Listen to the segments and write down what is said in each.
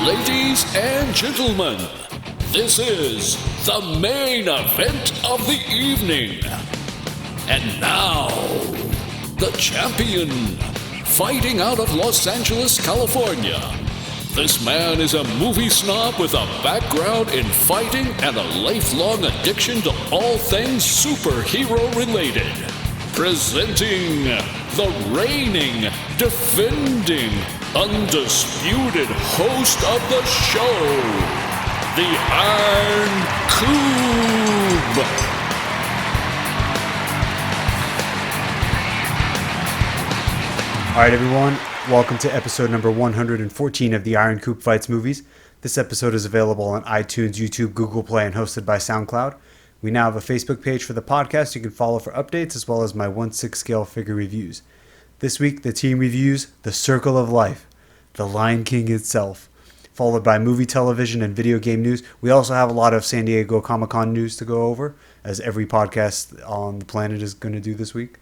Ladies and gentlemen, this is the main event of the evening. And now, the champion, fighting out of Los Angeles, California. This man is a movie snob with a background in fighting and a lifelong addiction to all things superhero related. Presenting the reigning, defending, undisputed host of the show, the Iron Cube. All right, everyone. Welcome to episode number 114 of the Iron Coop Fights Movies. This episode is available on iTunes, YouTube, Google Play, and hosted by SoundCloud. We now have a Facebook page for the podcast you can follow for updates, as well as my 1/6 scale figure reviews. This week, the team reviews The Circle of Life, The Lion King itself, followed by movie, television, and video game news. We also have a lot of San Diego Comic-Con news to go over, as every podcast on the planet is going to do this week.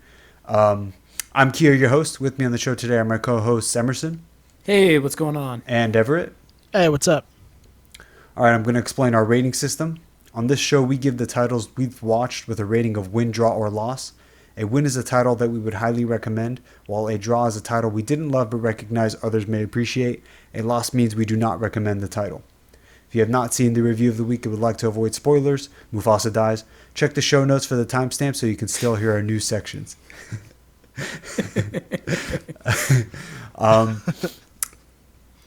I'm Kier, your host. With me on the show today are my co-hosts Emerson. Hey, what's going on? And Everett. Hey, what's up? All right, I'm going to explain our rating system. On this show, we give the titles we've watched with a rating of win, draw, or loss. A win is a title that we would highly recommend, while a draw is a title we didn't love but recognize others may appreciate. A loss means we do not recommend the title. If you have not seen the review of the week and would like to avoid spoilers, Mufasa dies, check the show notes for the timestamp so you can still hear our news sections. All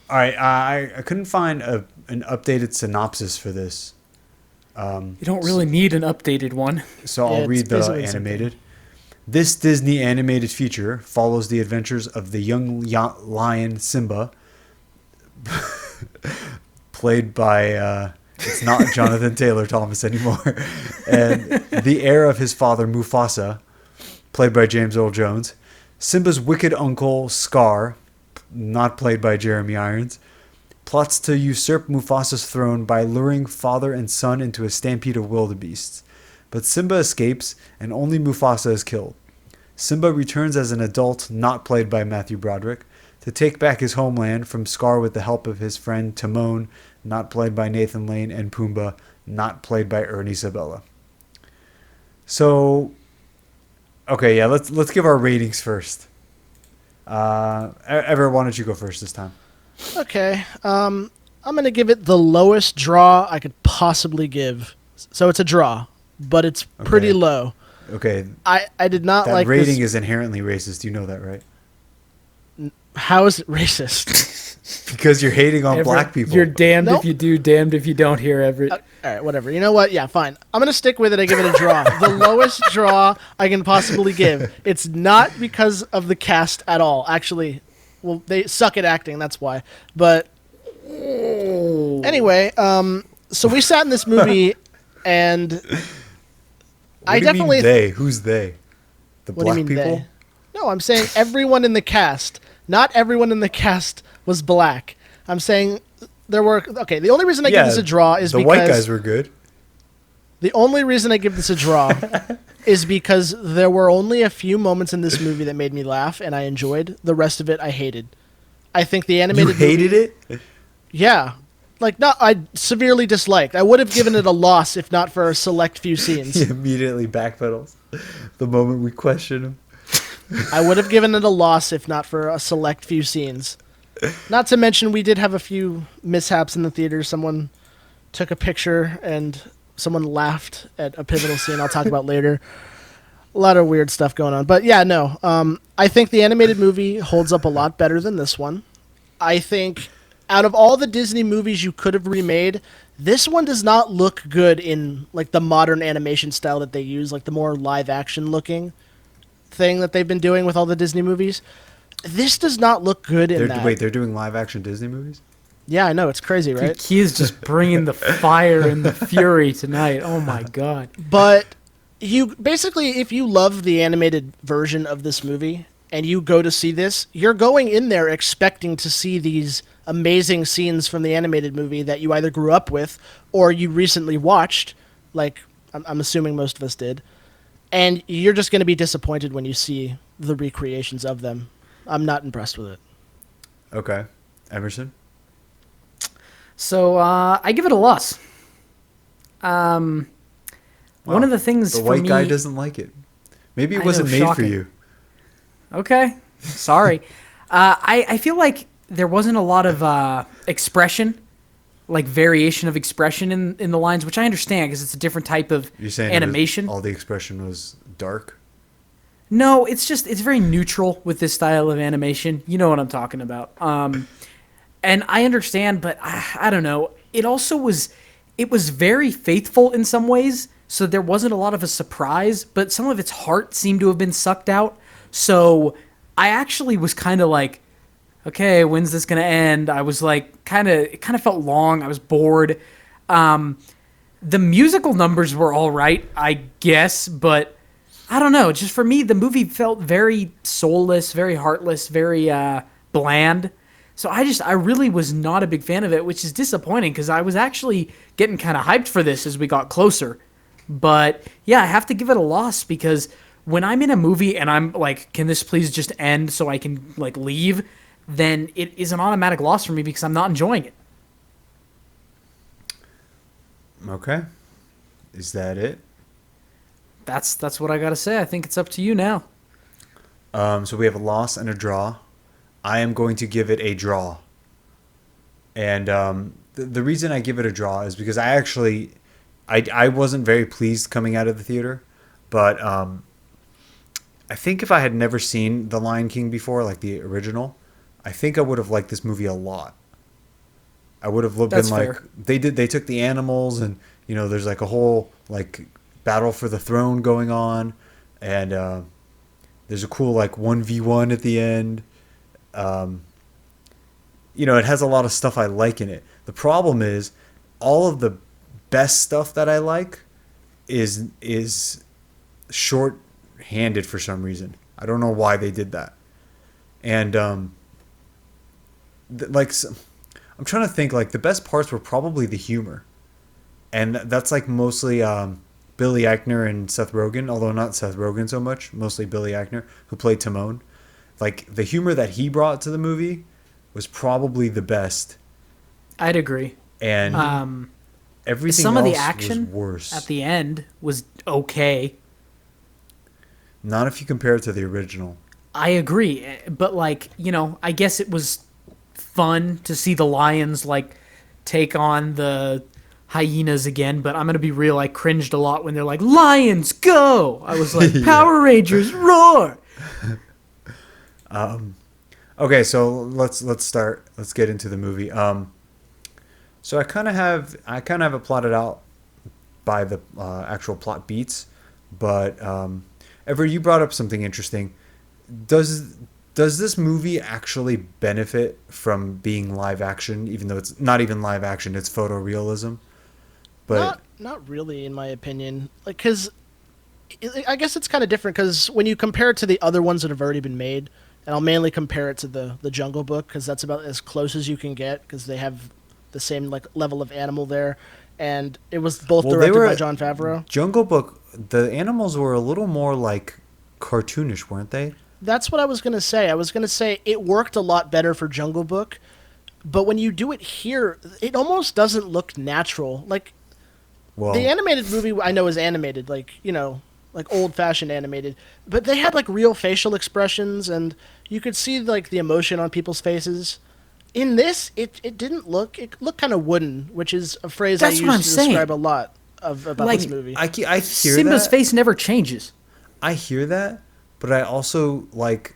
right, I couldn't find an updated synopsis for this. You don't really need an updated one. So I'll read the animated. This Disney animated feature follows the adventures of the young lion Simba, played by, it's not Jonathan Taylor Thomas anymore, and the heir of his father Mufasa, played by James Earl Jones, Simba's wicked uncle Scar, not played by Jeremy Irons, plots to usurp Mufasa's throne by luring father and son into a stampede of wildebeests. But Simba escapes, and only Mufasa is killed. Simba returns as an adult, not played by Matthew Broderick, to take back his homeland from Scar with the help of his friend Timon, not played by Nathan Lane, and Pumbaa, not played by Ernie Sabella. So, okay, yeah, let's give our ratings first. Everett, why don't you go first this time? Okay, I'm going to give it the lowest draw I could possibly give. So it's a draw, but it's pretty low. Okay. I did not like that rating this. is inherently racist. You know that, right? How is it racist? Because you're hating on black people. You're damned if you do, damned if you don't hear Everett. All right, whatever. You know what? Yeah, fine. I'm going to stick with it. I give it a draw. The lowest draw I can possibly give. It's not because of the cast at all. Actually, well, they suck at acting. That's why. But anyway, so we sat in this movie and I definitely mean they. Who's they? The what black do you mean people? They? No, I'm saying everyone in the cast. Not everyone in the cast was black. I'm saying there were... Okay, the only reason I give this a draw is because... The white guys were good. The only reason I give this a draw is because there were only a few moments in this movie that made me laugh and I enjoyed. The rest of it I hated. I think the animated You hated it? Yeah. Like, no, I severely disliked. I would have given it a loss if not for a select few scenes. He immediately backpedals the moment we question him. I would have given it a loss if not for a select few scenes. Not to mention, we did have a few mishaps in the theater. Someone took a picture and someone laughed at a pivotal scene I'll talk about later. A lot of weird stuff going on. But yeah, no. I think the animated movie holds up a lot better than this one. I think out of all the Disney movies you could have remade, this one does not look good in like the modern animation style that they use, like the more live action looking thing that they've been doing with all the Disney movies. This does not look good in that. Wait, they're doing live action Disney movies? Yeah, I know. It's crazy, right? Dude, he is just bringing the fire and the fury tonight. Oh, my God. But you basically, if you love the animated version of this movie and you go to see this, you're going in there expecting to see these amazing scenes from the animated movie that you either grew up with or you recently watched, like I'm assuming most of us did. And you're just going to be disappointed when you see the recreations of them. I'm not impressed with it. Okay. Emerson? So I give it a loss. One of the things The for white me, guy doesn't like it. Maybe it I wasn't know, made for shocking. you. Okay, sorry. I feel like there wasn't a lot of expression, like variation of expression in the lines, which I understand because it's a different type of You're saying animation. all the expression was dark? No, it's very neutral with this style of animation. You know what I'm talking about. And I understand, but I don't know. It was very faithful in some ways, so there wasn't a lot of a surprise, but some of its heart seemed to have been sucked out. So I actually was kind of like, okay, when's this gonna end? I was like, it kind of felt long. I was bored. The musical numbers were all right, I guess, but I don't know. Just for me, the movie felt very soulless, very heartless, very bland. So I really was not a big fan of it, which is disappointing because I was actually getting kind of hyped for this as we got closer. But yeah, I have to give it a loss because when I'm in a movie and I'm like, can this please just end so I can like leave? Then it is an automatic loss for me because I'm not enjoying it. Okay. Is that it? That's what I gotta say. I think it's up to you now. So we have a loss and a draw. I am going to give it a draw. And the reason I give it a draw is because I wasn't very pleased coming out of the theater. But I think if I had never seen The Lion King before, like the original, I think I would have liked this movie a lot. I would have been That's like, fair. they took the animals and, there's like a whole like battle for the throne going on. And there's a cool like 1v1 at the end. It has a lot of stuff I like in it. The problem is all of the best stuff that I like is short-handed for some reason. I don't know why they did that. And I'm trying to think, like the best parts were probably the humor. And that's like mostly Billy Eichner and Seth Rogen, although not Seth Rogen so much, mostly Billy Eichner, who played Timon. Like the humor that he brought to the movie was probably the best. I'd agree. And everything Some of else the action was worse. at the end was okay. Not if you compare it to the original. I agree, but I guess it was fun to see the lions like take on the hyenas again, but I'm gonna be real, I cringed a lot when they're like, lions go. I was like, Power Rangers roar. Okay, so let's start. Let's get into the movie. So I kind of have it plotted out by the actual plot beats, but Ever, you brought up something interesting. Does this movie actually benefit from being live action, even though it's not even live action, it's photorealism? But not really, in my opinion. Like, because I guess it's kind of different because when you compare it to the other ones that have already been made, and I'll mainly compare it to the Jungle Book because that's about as close as you can get because they have the same like level of animal there, and it was both directed by Jon Favreau. Jungle Book, the animals were a little more like cartoonish, weren't they? That's what I was gonna say. I was gonna say it worked a lot better for Jungle Book, but when you do it here, it almost doesn't look natural. Like, well, the animated movie I know is animated, like, you know, like old-fashioned animated, but they had like real facial expressions, and you could see like the emotion on people's faces. In this, it didn't look. It looked kind of wooden, which is a phrase I use to describe a lot about like, this movie. I hear Simba's that. face never changes. I hear that, but I also like.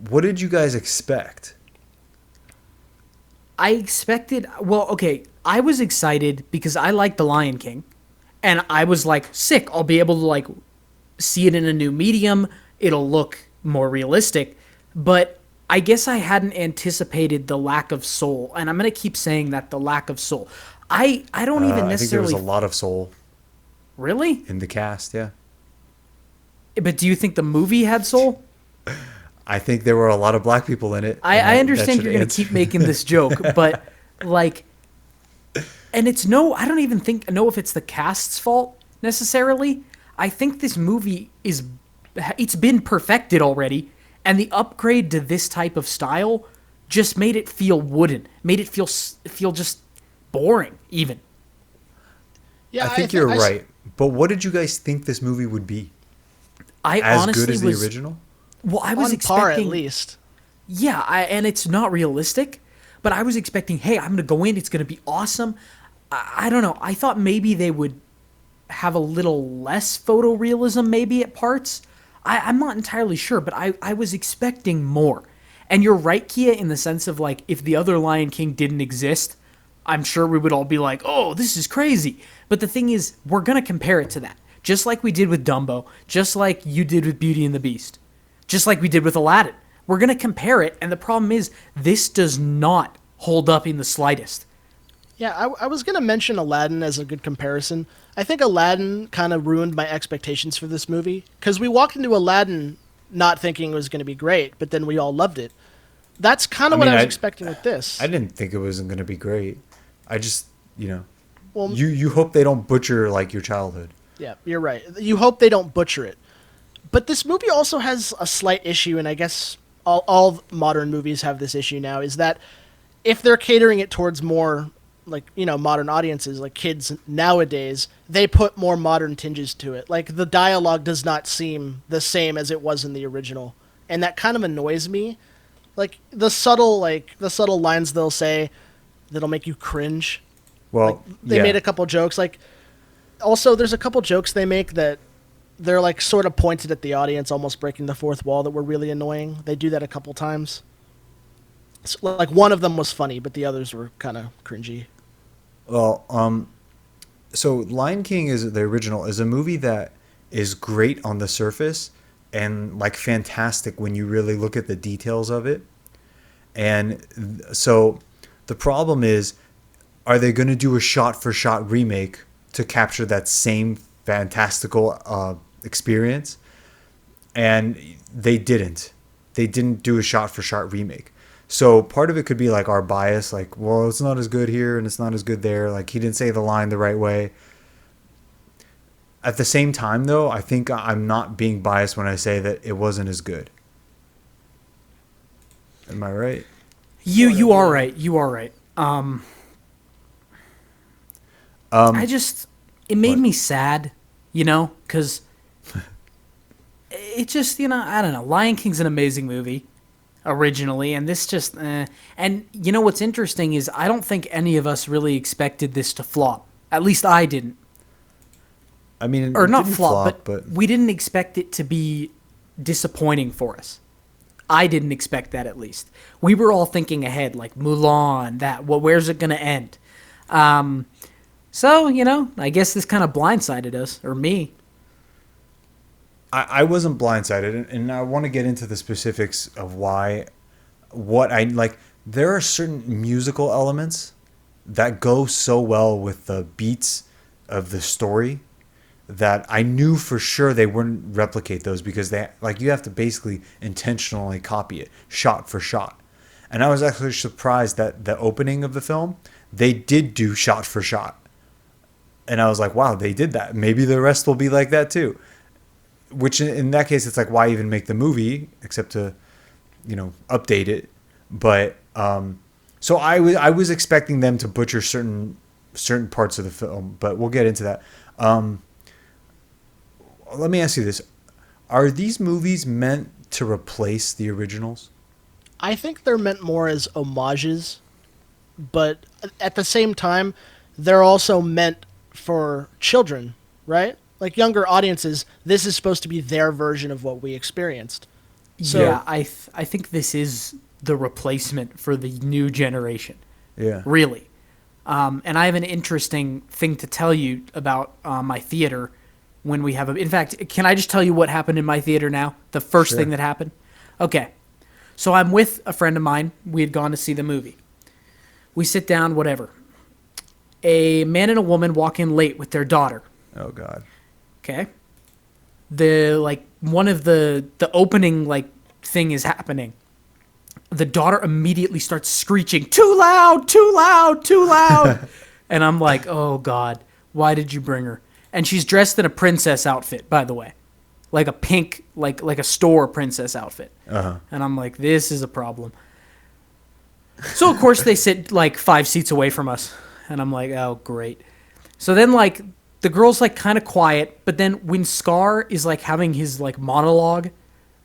What did you guys expect? I expected. Well, okay, I was excited because I like The Lion King, and I was like, sick. I'll be able to like see it in a new medium. It'll look more realistic, but I guess I hadn't anticipated the lack of soul, and I'm gonna keep saying that, the lack of soul. I don't even necessarily. I think there was a lot of soul. Really? In the cast, yeah. But do you think the movie had soul? I think there were a lot of black people in it. I understand you're going to keep making this joke, but like, and it's I don't even know if it's the cast's fault necessarily. I think this movie it's been perfected already, and the upgrade to this type of style just made it feel wooden, made it feel just boring even. Yeah, I think you're right. But what did you guys think this movie would be? I As honestly good as the original? Well, I was on expecting par at least. Yeah, and it's not realistic, but I was expecting, hey, I'm going to go in, it's going to be awesome. I don't know. I thought maybe they would have a little less photorealism maybe at parts. I'm not entirely sure, but I was expecting more. And you're right, Kia, in the sense of, like, if the other Lion King didn't exist, I'm sure we would all be like, oh, this is crazy. But the thing is, we're going to compare it to that. Just like we did with Dumbo, just like you did with Beauty and the Beast, just like we did with Aladdin. We're going to compare it, and the problem is, this does not hold up in the slightest. Yeah, I was going to mention Aladdin as a good comparison. I think Aladdin kind of ruined my expectations for this movie, because we walked into Aladdin not thinking it was going to be great, but then we all loved it. That's kind of what I was expecting with this. I didn't think it wasn't going to be great. I just, well, you hope they don't butcher, like, your childhood. Yeah, you're right. You hope they don't butcher it. But this movie also has a slight issue, and I guess all modern movies have this issue now, is that if they're catering it towards more, like, modern audiences, like kids nowadays, they put more modern tinges to it. Like, the dialogue does not seem the same as it was in the original. And that kind of annoys me. Like, the subtle lines they'll say that'll make you cringe. Well, they made a couple jokes. Like, also, there's a couple jokes they make that they're, like, sort of pointed at the audience, almost breaking the fourth wall, that were really annoying. They do that a couple times. So, like, one of them was funny, but the others were kind of cringy. Well, so Lion King is the original is a movie that is great on the surface and, like, fantastic when you really look at the details of it. And so the problem is, are they going to do a shot-for-shot remake to capture that same fantastical experience? And they didn't. They didn't do a shot-for-shot remake. So part of it could be, like, our bias, like, well, it's not as good here and it's not as good there. Like, he didn't say the line the right way. At the same time, though, I think I'm not being biased when I say that it wasn't as good. Am I right? You are right. You are right. It made me sad, because it just, I don't know. Lion King's an amazing movie originally, and this just, and what's interesting is I don't think any of us really expected this to flop. At least I didn't. I mean, or not flop, but we didn't expect it to be disappointing for us. I didn't expect that, at least. We were all thinking ahead, like Mulan, where's it going to end? So, I guess this kind of blindsided us, or me. I wasn't blindsided, and I want to get into the specifics of what I like. There are certain musical elements that go so well with the beats of the story that I knew for sure they wouldn't replicate those, because you have to basically intentionally copy it shot for shot. And I was actually surprised that the opening of the film, they did do shot for shot. And I was like, wow, they did that. Maybe the rest will be like that too. Which in that case, it's like, why even make the movie except to, update it? But so I was expecting them to butcher certain parts of the film, but we'll get into that. Let me ask you this: are these movies meant to replace the originals? I think they're meant more as homages, but at the same time, they're also meant for children, right? Like, younger audiences, this is supposed to be their version of what we experienced. So, yeah, I think this is the replacement for the new generation. Yeah. Really. And I have an interesting thing to tell you about my theater when we have in fact, can I just tell you what happened in my theater now? The first thing that happened? Okay. So I'm with a friend of mine. We had gone to see the movie. We sit down, whatever. A man and a woman walk in late with their daughter. Oh, God. Okay. One of the opening, thing is happening. The daughter immediately starts screeching, "Too loud, too loud, too loud." And I'm like, oh, God, why did you bring her? And she's dressed in a princess outfit, by the way. Like a pink, like a store princess outfit. Uh-huh. And I'm like, this is a problem. So of course they sit like 5 seats away from us, and I'm like, oh great. So then like the girl's like kind of quiet, but then when Scar is like having his like monologue,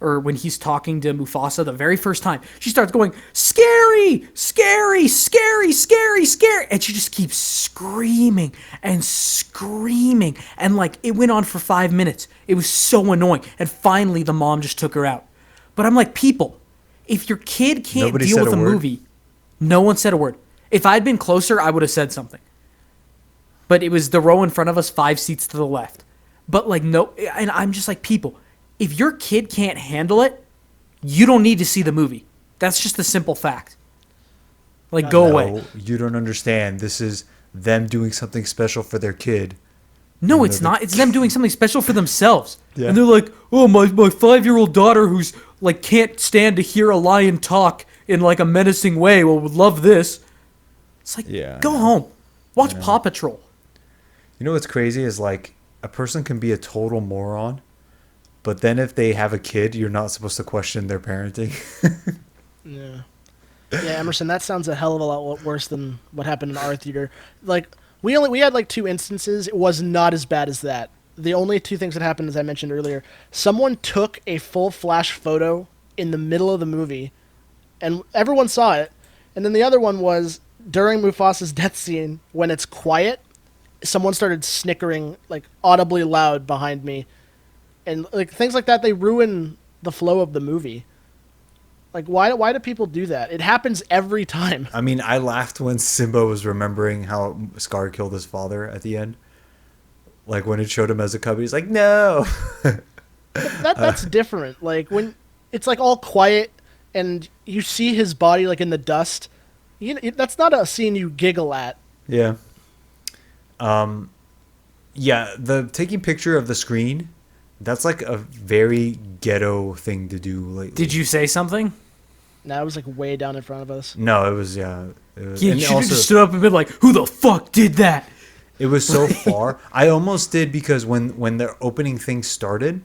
or when he's talking to Mufasa the very first time, she starts going, scary, scary, scary, scary, scary. And she just keeps screaming and screaming. And like, it went on for 5 minutes. It was so annoying. And finally, the mom just took her out. But I'm like, people, if your kid can't Nobody deal said with a a word? movie, no one said a word. If I'd been closer, I would have said something. But it was the row in front of us, 5 seats to the left. But like, no, and I'm just like, people, if your kid can't handle it, you don't need to see the movie. That's just the simple fact. Like, go away. No, you don't understand. This is them doing something special for their kid. No, it's not. It's them doing something special for themselves. Yeah. And they're like, oh, my 5-year-old daughter who's like can't stand to hear a lion talk in like a menacing way would love this. It's like, Yeah, I go know. home. Watch Paw Patrol. You know what's crazy is like a person can be a total moron, but then if they have a kid, you're not supposed to question their parenting. Yeah. Yeah, Emerson, that sounds a hell of a lot worse than what happened in our theater. Like, we had like 2 instances. It was not as bad as that. The only 2 things that happened, as I mentioned earlier, someone took a full flash photo in the middle of the movie, and everyone saw it. And then the other one was during Mufasa's death scene, when it's quiet, someone started snickering like audibly loud behind me, and like things like that. They ruin the flow of the movie. Like, why do people do that? It happens every time. I mean, I laughed when Simba was remembering how Scar killed his father at the end. Like when it showed him as a cub, he's like, no. That's different. Like when it's like all quiet and you see his body like in the dust. That's not a scene you giggle at. Yeah. Yeah, the taking picture of the screen, that's like a very ghetto thing to do lately. Did you say something? Now it was like way down in front of us. No, it was, yeah. It was, Yeah, and you should have also, just stood up and been like, who the fuck did that? it was so far. I almost did because when the opening thing started,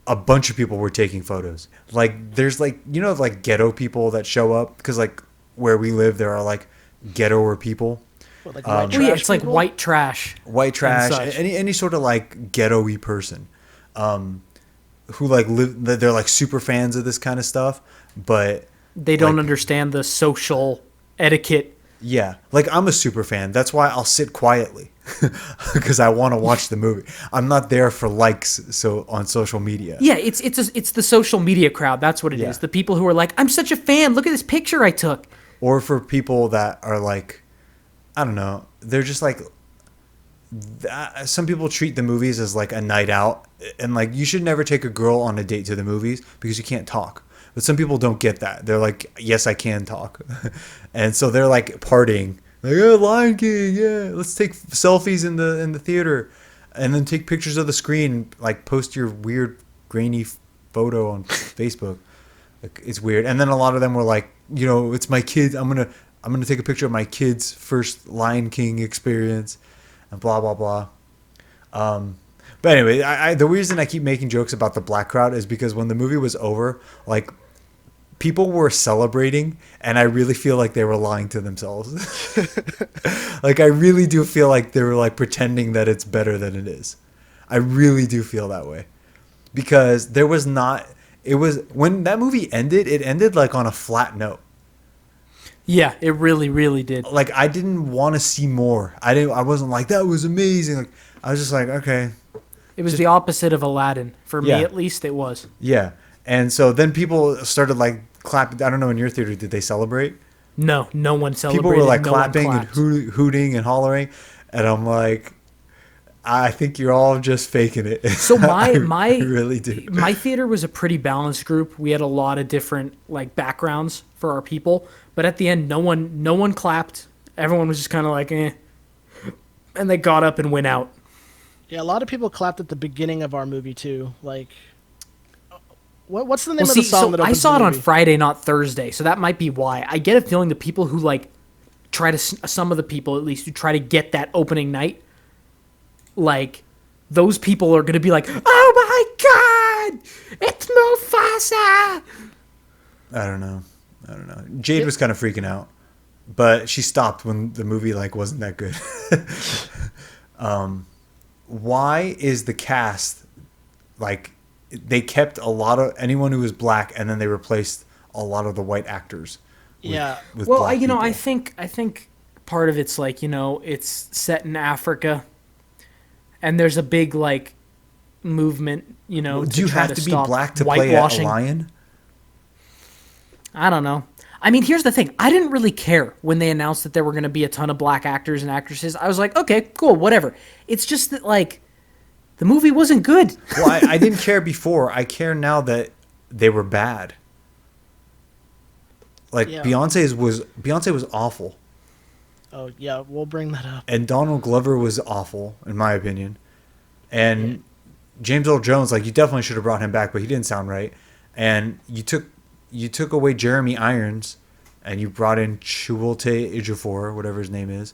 a bunch of people were taking photos. Like, there's like, you know, like ghetto people that show up, because like where we live, there are like ghettoer people. What, like white Oh, trash yeah, it's like people? white trash. White trash, such. any sort of like ghetto-y person, who like live. They're like super fans of this kind of stuff, but They don't like, understand the social etiquette. Yeah, like I'm a super fan. That's why I'll sit quietly because I want to watch the movie. I'm not there for likes on social media. Yeah, it's the social media crowd. That's what it is. Yeah. The people who are like, I'm such a fan. Look at this picture I took. Or for people that are like, I don't know, they're just like, some people treat the movies as like a night out, and like you should never take a girl on a date to the movies because you can't talk. But some people don't get that. They're like, yes, I can talk. And so they're like partying. Like, oh, Lion King, yeah. Let's take selfies in the theater. And then take pictures of the screen. Like, post your weird, grainy photo on Facebook. Like, it's weird. And then a lot of them were like, you know, it's my kids. I'm gonna take a picture of my kid's first Lion King experience. And blah, blah, blah. But anyway, the reason I keep making jokes about the black crowd is because when the movie was over, like, people were celebrating, and I really feel like they were lying to themselves. Like, I really do feel like they were, like, pretending that it's better than it is. I really do feel that way. Because there was not... It was... When that movie ended, it ended, like, on a flat note. Yeah, it really, really did. Like, I didn't want to see more. I wasn't like, that was amazing. Like, I was just like, okay... It was the opposite of Aladdin. For me, Yeah. at least, it was. Yeah. And so then people started like clapping. I don't know, in your theater, did they celebrate? No, no one celebrated. People were like no one clapping and clapped. hooting and hollering. And I'm like, I think you're all just faking it. So I my really do. My theater was a pretty balanced group. We had a lot of different like backgrounds for our people, but at the end, no one clapped. Everyone was just kind of like, eh, and they got up and went out. Yeah, a lot of people clapped at the beginning of our movie too. Like, what's the name Well, of see, the song so that I opens saw the it on movie? Friday, not Thursday, so that might be why. I get a feeling the people who like try to, some of the people at least who try to get that opening night, like those people are gonna be like, oh my god, it's Mufasa. I don't know. I don't know. Jade was kind of freaking out, but she stopped when the movie like wasn't that good. Why is the cast like they kept a lot of anyone who was black and then they replaced a lot of the white actors? With Well, black people? I think part of it's like, it's set in Africa, and there's a big like movement, Do to you try have to be stop black to play a lion? I don't know. I mean, here's the thing. I didn't really care when they announced that there were going to be a ton of black actors and actresses. I was like, okay, cool, whatever. It's just that, like, the movie wasn't good. Well, I didn't care before. I care now that they were bad. Like, Beyonce was awful. Oh, yeah, we'll bring that up. And Donald Glover was awful, in my opinion. And James Earl Jones, like, you definitely should have brought him back, but he didn't sound right. And you took away Jeremy Irons, and you brought in Chiwetel Ejiofor, whatever his name is.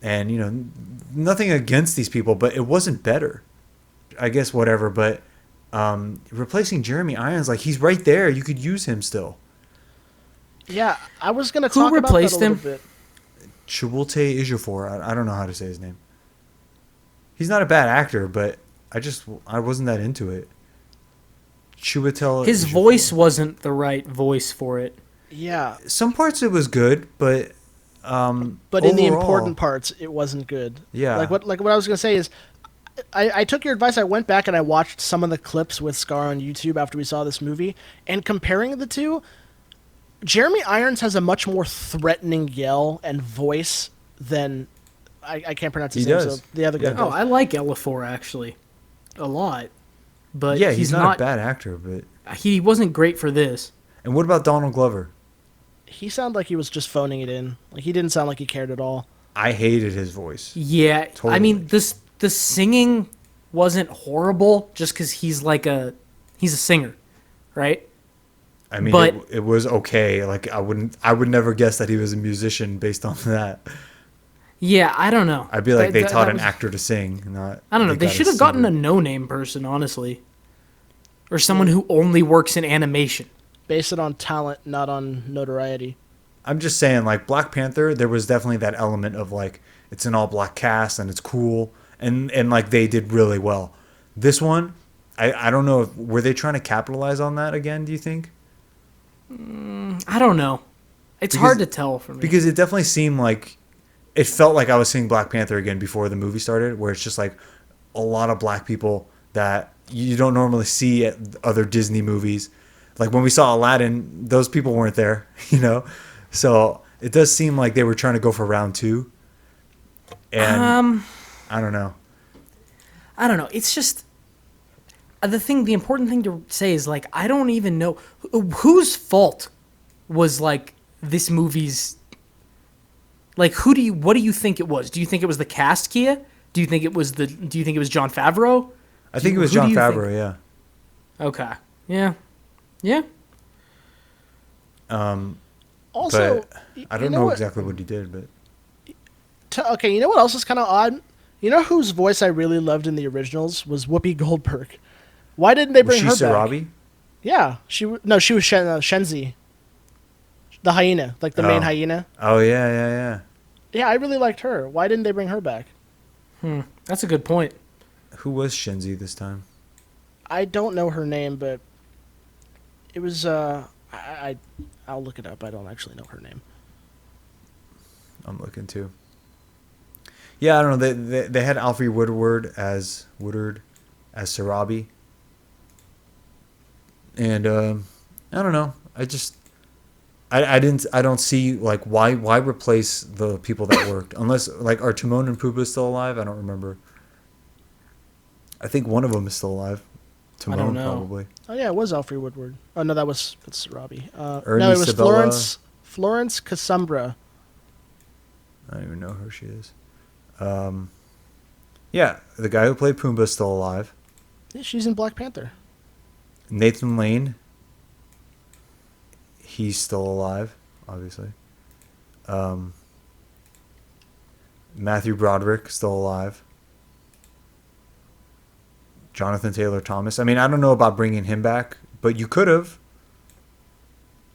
And, nothing against these people, but it wasn't better. I guess whatever, but replacing Jeremy Irons, like, he's right there. You could use him still. Yeah, I was going to talk about that a little bit. Chiwetel Ejiofor. I don't know how to say his name. He's not a bad actor, but I wasn't that into it. Chiwetel His Ejiofor. voice wasn't the right voice for it. Yeah. Some parts it was good, but but in the important parts it wasn't good. Yeah. Like what I was going to say is I took your advice. I went back and I watched some of the clips with Scar on YouTube after we saw this movie, and comparing the two, Jeremy Irons has a much more threatening yell and voice than I can't pronounce his name. So the other guy. Oh, I like Ejiofor actually a lot, but yeah, he's not a bad actor, but he wasn't great for this. And what about Donald Glover? He sounded like he was just phoning it in. Like, he didn't sound like he cared at all. I hated his voice. Yeah, totally. I mean the singing wasn't horrible just because he's a singer, right? I mean, but it was okay. Like, I would never guess that he was a musician based on that. Yeah, I don't know. I'd be like, they taught an actor to sing, not. I don't know. They should have gotten a no-name person, honestly, or someone who only works in animation. Base it on talent, not on notoriety. I'm just saying, like, Black Panther, there was definitely that element of, like, it's an all-black cast and it's cool, and like, they did really well. This one, I don't know, were they trying to capitalize on that again, do you think? I don't know. It's hard to tell for me. Because it definitely seemed like, it felt like I was seeing Black Panther again before the movie started, where it's just, like, a lot of black people that you don't normally see at other Disney movies. Like, when we saw Aladdin, those people weren't there, So it does seem like they were trying to go for round two. And I don't know. It's just the important thing to say is, like, I don't even know whose fault was, like, this movie's. Like, what do you think it was? Do you think it was the cast, Kia? Do you think it was Jon Favreau? I think it was Jon Favreau, yeah. Okay. Yeah. Yeah. Also, but I don't know exactly what he did, but okay, you know what else is kind of odd? You know whose voice I really loved in the originals was Whoopi Goldberg. Why didn't they bring her back? Was she Sarabi? Yeah, she was Shenzi, the hyena, like the main hyena. Oh yeah. Yeah, I really liked her. Why didn't they bring her back? That's a good point. Who was Shenzi this time? I don't know her name, but it was I'll look it up. I don't actually know her name. I'm looking too. Yeah, I don't know. They had Alfre Woodard as Sarabi, and I don't know. I don't see, like, why replace the people that worked, unless, like, are Timon and Pumbaa still alive? I don't remember. I think one of them is still alive. Timon, I don't know. Probably. Oh yeah, it was Alfre Woodward. Oh no, that's Robbie. Ernie no, it was Sabella. Florence Cassambra. I don't even know who she is. Yeah, the guy who played Pumbaa is still alive. Yeah, she's in Black Panther. Nathan Lane. He's still alive, obviously. Matthew Broderick, still alive. Jonathan Taylor Thomas. I mean, I don't know about bringing him back, but you could have.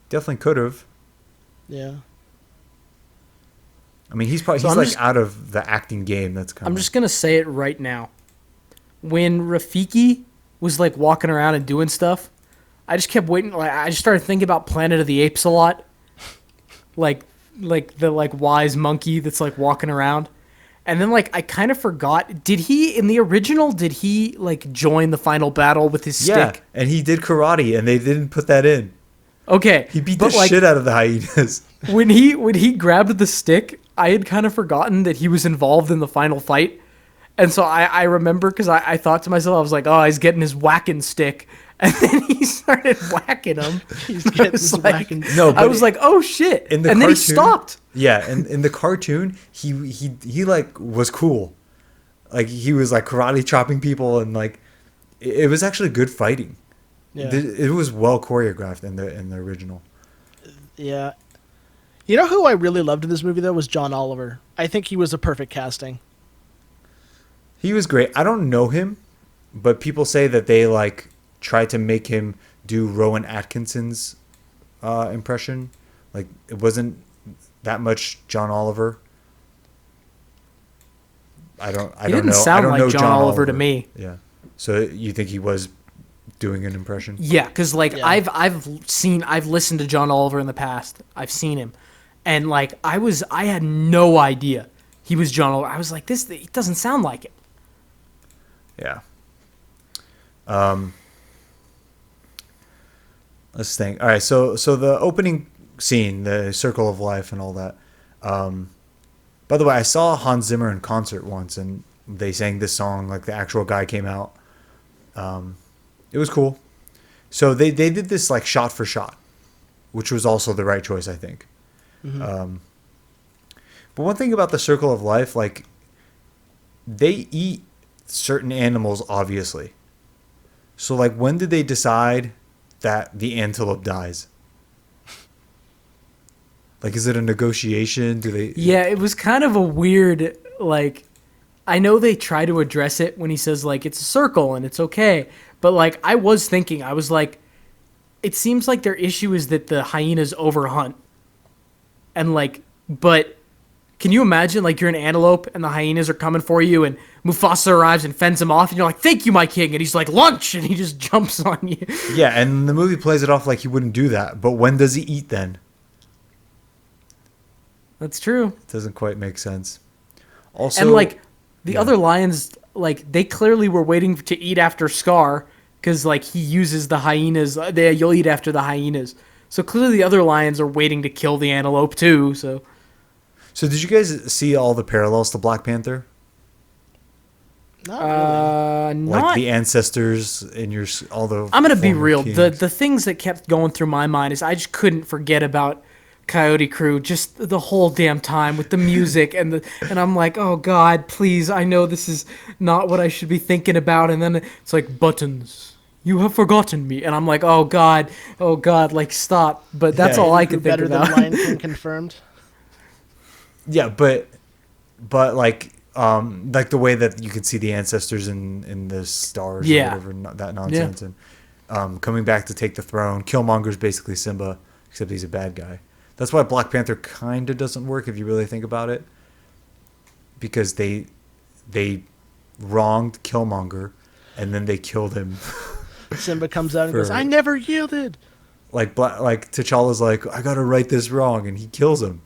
Definitely could have. Yeah. I mean, he's probably So he's I'm like just- out of the acting game. That's kind I'm of. just gonna say it right now. When Rafiki was like walking around and doing stuff, I just kept waiting. Like I just started thinking about Planet of the Apes a lot, like the like wise monkey that's like walking around, and then like I kind of forgot. Did he in the original? Did he like join the final battle with his Yeah, stick? and he did karate, and they didn't put that in. Okay, He beat the but, like, shit out of the hyenas. when he grabbed the stick, I had kind of forgotten that he was involved in the final fight. And so I remember because I thought to myself, I was like, oh, he's getting his whacking stick. And then he started whacking him. He's getting his like, whacking. No, I but was like, oh shit. in the And then he cartoon- stopped. Yeah, and in the cartoon, he like was cool. Like he was like karate chopping people, and like it was actually good fighting. Yeah. It was well choreographed in the original. Yeah. You know who I really loved in this movie, though, was John Oliver. I think he was a perfect casting. He was great. I don't know him, but people say that they like tried to make him do Rowan Atkinson's impression. Like it wasn't that much John Oliver. I don't He didn't know. sound I don't like know John Oliver to me. Yeah. So you think he was doing an impression? Yeah, because like Yeah. I've listened to John Oliver in the past. I've seen him, and like I had no idea he was John Oliver. I was like, it doesn't sound like him. Yeah. Let's think. All right, so the opening scene, the Circle of Life, and all that. By the way, I saw Hans Zimmer in concert once, and they sang this song. Like the actual guy came out. It was cool. So they did this like shot for shot, which was also the right choice, I think. But one thing about the Circle of Life, like they eat certain animals, obviously. So like when did they decide that the antelope dies? Like is it a negotiation? Do they Yeah, it was kind of a weird, like, I know they try to address it when he says, like, it's a circle and it's okay. But, like, I was thinking, I was like, it seems like their issue is that the hyenas overhunt. And, like, but can you imagine, like, you're an antelope and the hyenas are coming for you and Mufasa arrives and fends him off and you're like, thank you, my king. And he's like, lunch. And he just jumps on you. Yeah, and the movie plays it off like he wouldn't do that. But when does he eat then? That's true. It doesn't quite make sense. Also, And like the yeah. other lions, like they clearly were waiting to eat after Scar because like he uses the hyenas. You'll eat after the hyenas. So clearly the other lions are waiting to kill the antelope too. So did you guys see all the parallels to Black Panther? Not really. Like not. the ancestors in your all the. I'm gonna be former real. kings? The things that kept going through my mind is I just couldn't forget about Coyote Crew just the whole damn time with the music and I'm like, oh God, please, I know this is not what I should be thinking about, and then it's like buttons. You have forgotten me, and I'm like, oh God, like stop. But that's Yeah. all I Grew could think better about. than Lion King confirmed. Yeah, but like the way that you could see the ancestors in the stars, Yeah. or whatever, that nonsense, and coming back to take the throne. Killmonger's basically Simba, except he's a bad guy. That's why Black Panther kind of doesn't work if you really think about it, because they wronged Killmonger, and then they killed him. Simba comes out and goes, For- I never yielded. like T'Challa's like, I gotta right this wrong, and he kills him.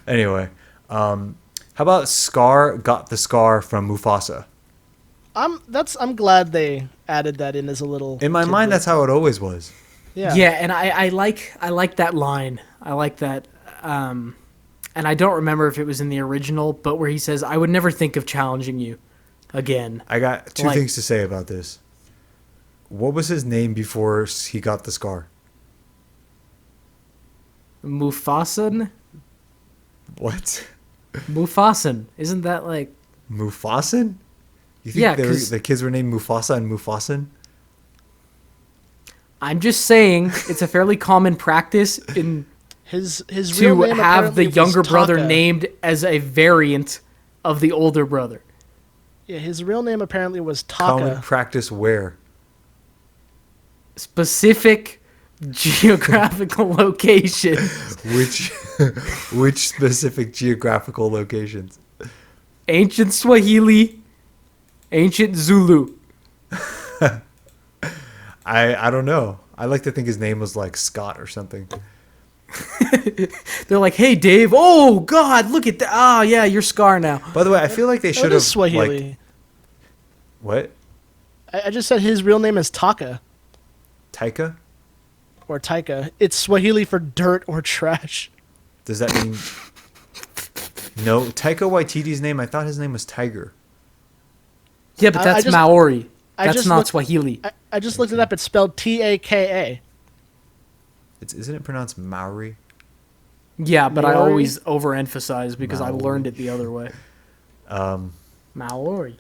Anyway, how about Scar got the scar from Mufasa? I'm glad they added that in as a little. In my mind, tidbit. that's how it always was. Yeah. Yeah, and I like that line. I like that. And I don't remember if it was in the original, but where he says, "I would never think of challenging you again." I got two Like- things to say about this. What was his name before he got the scar? Mufasan? What? Mufasan. Isn't that like... Mufasan? You think Yeah, they were- 'cause- the kids were named Mufasa and Mufasan? I'm just saying, it's a fairly common practice His real to name have the apparently was younger brother Taka. named as a variant of the older brother. Yeah, his real name apparently was Common Taka. practice where? Specific geographical location. Which specific geographical locations? Ancient Swahili, ancient Zulu. I don't know. I like to think his name was like Scott or something. They're like, hey, Dave. Oh, God, look at that. Ah, yeah, you're Scar now. By the way, I feel like they should What have is Swahili? like what? I just said his real name is Taka Taika? or Taika. It's Swahili for dirt or trash. Does that mean no? Taika Waititi's name. I thought his name was Tiger. Yeah, but I that's just- Maori. I That's just not looked- Swahili. I just looked it up. It's spelled Taka. Isn't it pronounced Maori? Yeah, but I Maori? always overemphasize because I Maori. learned it the other way. Maori.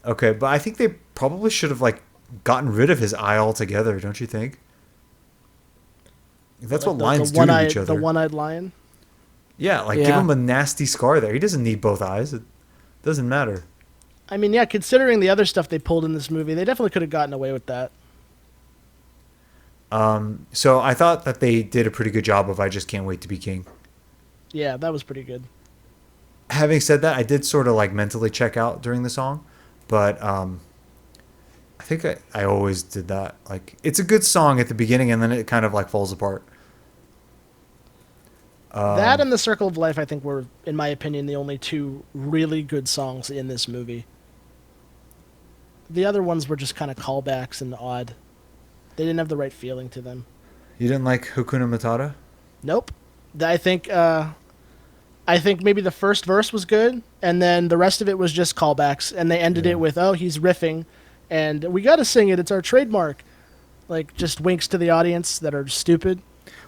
Okay, but I think they probably should have like gotten rid of his eye altogether. Don't you think? That's what lions do to each other. The one-eyed lion. Yeah, like give Yeah. him a nasty scar there. He doesn't need both eyes. It doesn't matter. I mean, yeah, considering the other stuff they pulled in this movie, they definitely could have gotten away with that. So I thought that they did a pretty good job of I Just Can't Wait to Be King. Yeah, that was pretty good. Having said that, I did sort of like mentally check out during the song, but I think I always did that. Like it's a good song at the beginning and then it kind of like falls apart. That and The Circle of Life, I think, were, in my opinion, the only two really good songs in this movie. The other ones were just kind of callbacks and odd. They didn't have the right feeling to them. You didn't like Hakuna Matata? Nope. I think maybe the first verse was good, and then the rest of it was just callbacks, and they ended it with, oh, he's riffing, and we got to sing it, it's our trademark. Like, just winks to the audience that are stupid.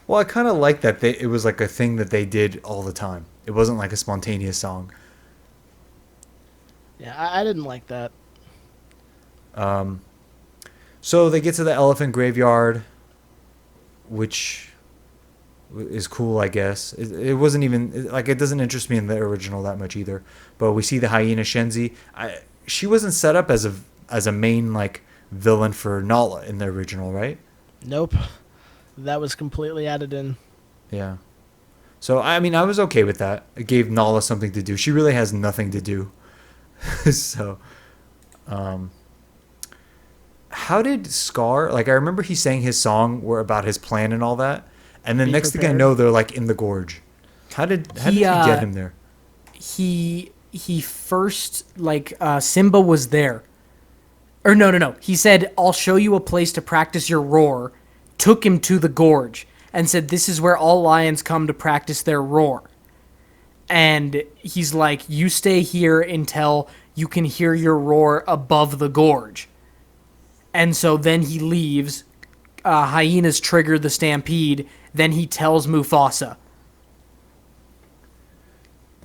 Well, I kind of like that it was like a thing that they did all the time. It wasn't like a spontaneous song. Yeah, I didn't like that. So they get to the elephant graveyard, which is cool, I guess. It wasn't even like it doesn't interest me in the original that much either. But we see the hyena Shenzi. She wasn't set up as a main like villain for Nala in the original, right? Nope. That was completely added in. Yeah. So I mean, I was okay with that. It gave Nala something to do. She really has nothing to do. So, how did Scar, like I remember he sang his song about his plan and all that, and then Be next thing I prepared. know they're like in the gorge. How did he get him there? He first, like, Simba was there. Or no. He said, I'll show you a place to practice your roar. Took him to the gorge and said, this is where all lions come to practice their roar. And he's like, you stay here until you can hear your roar above the gorge. And so then he leaves. Hyenas trigger the stampede. Then he tells Mufasa.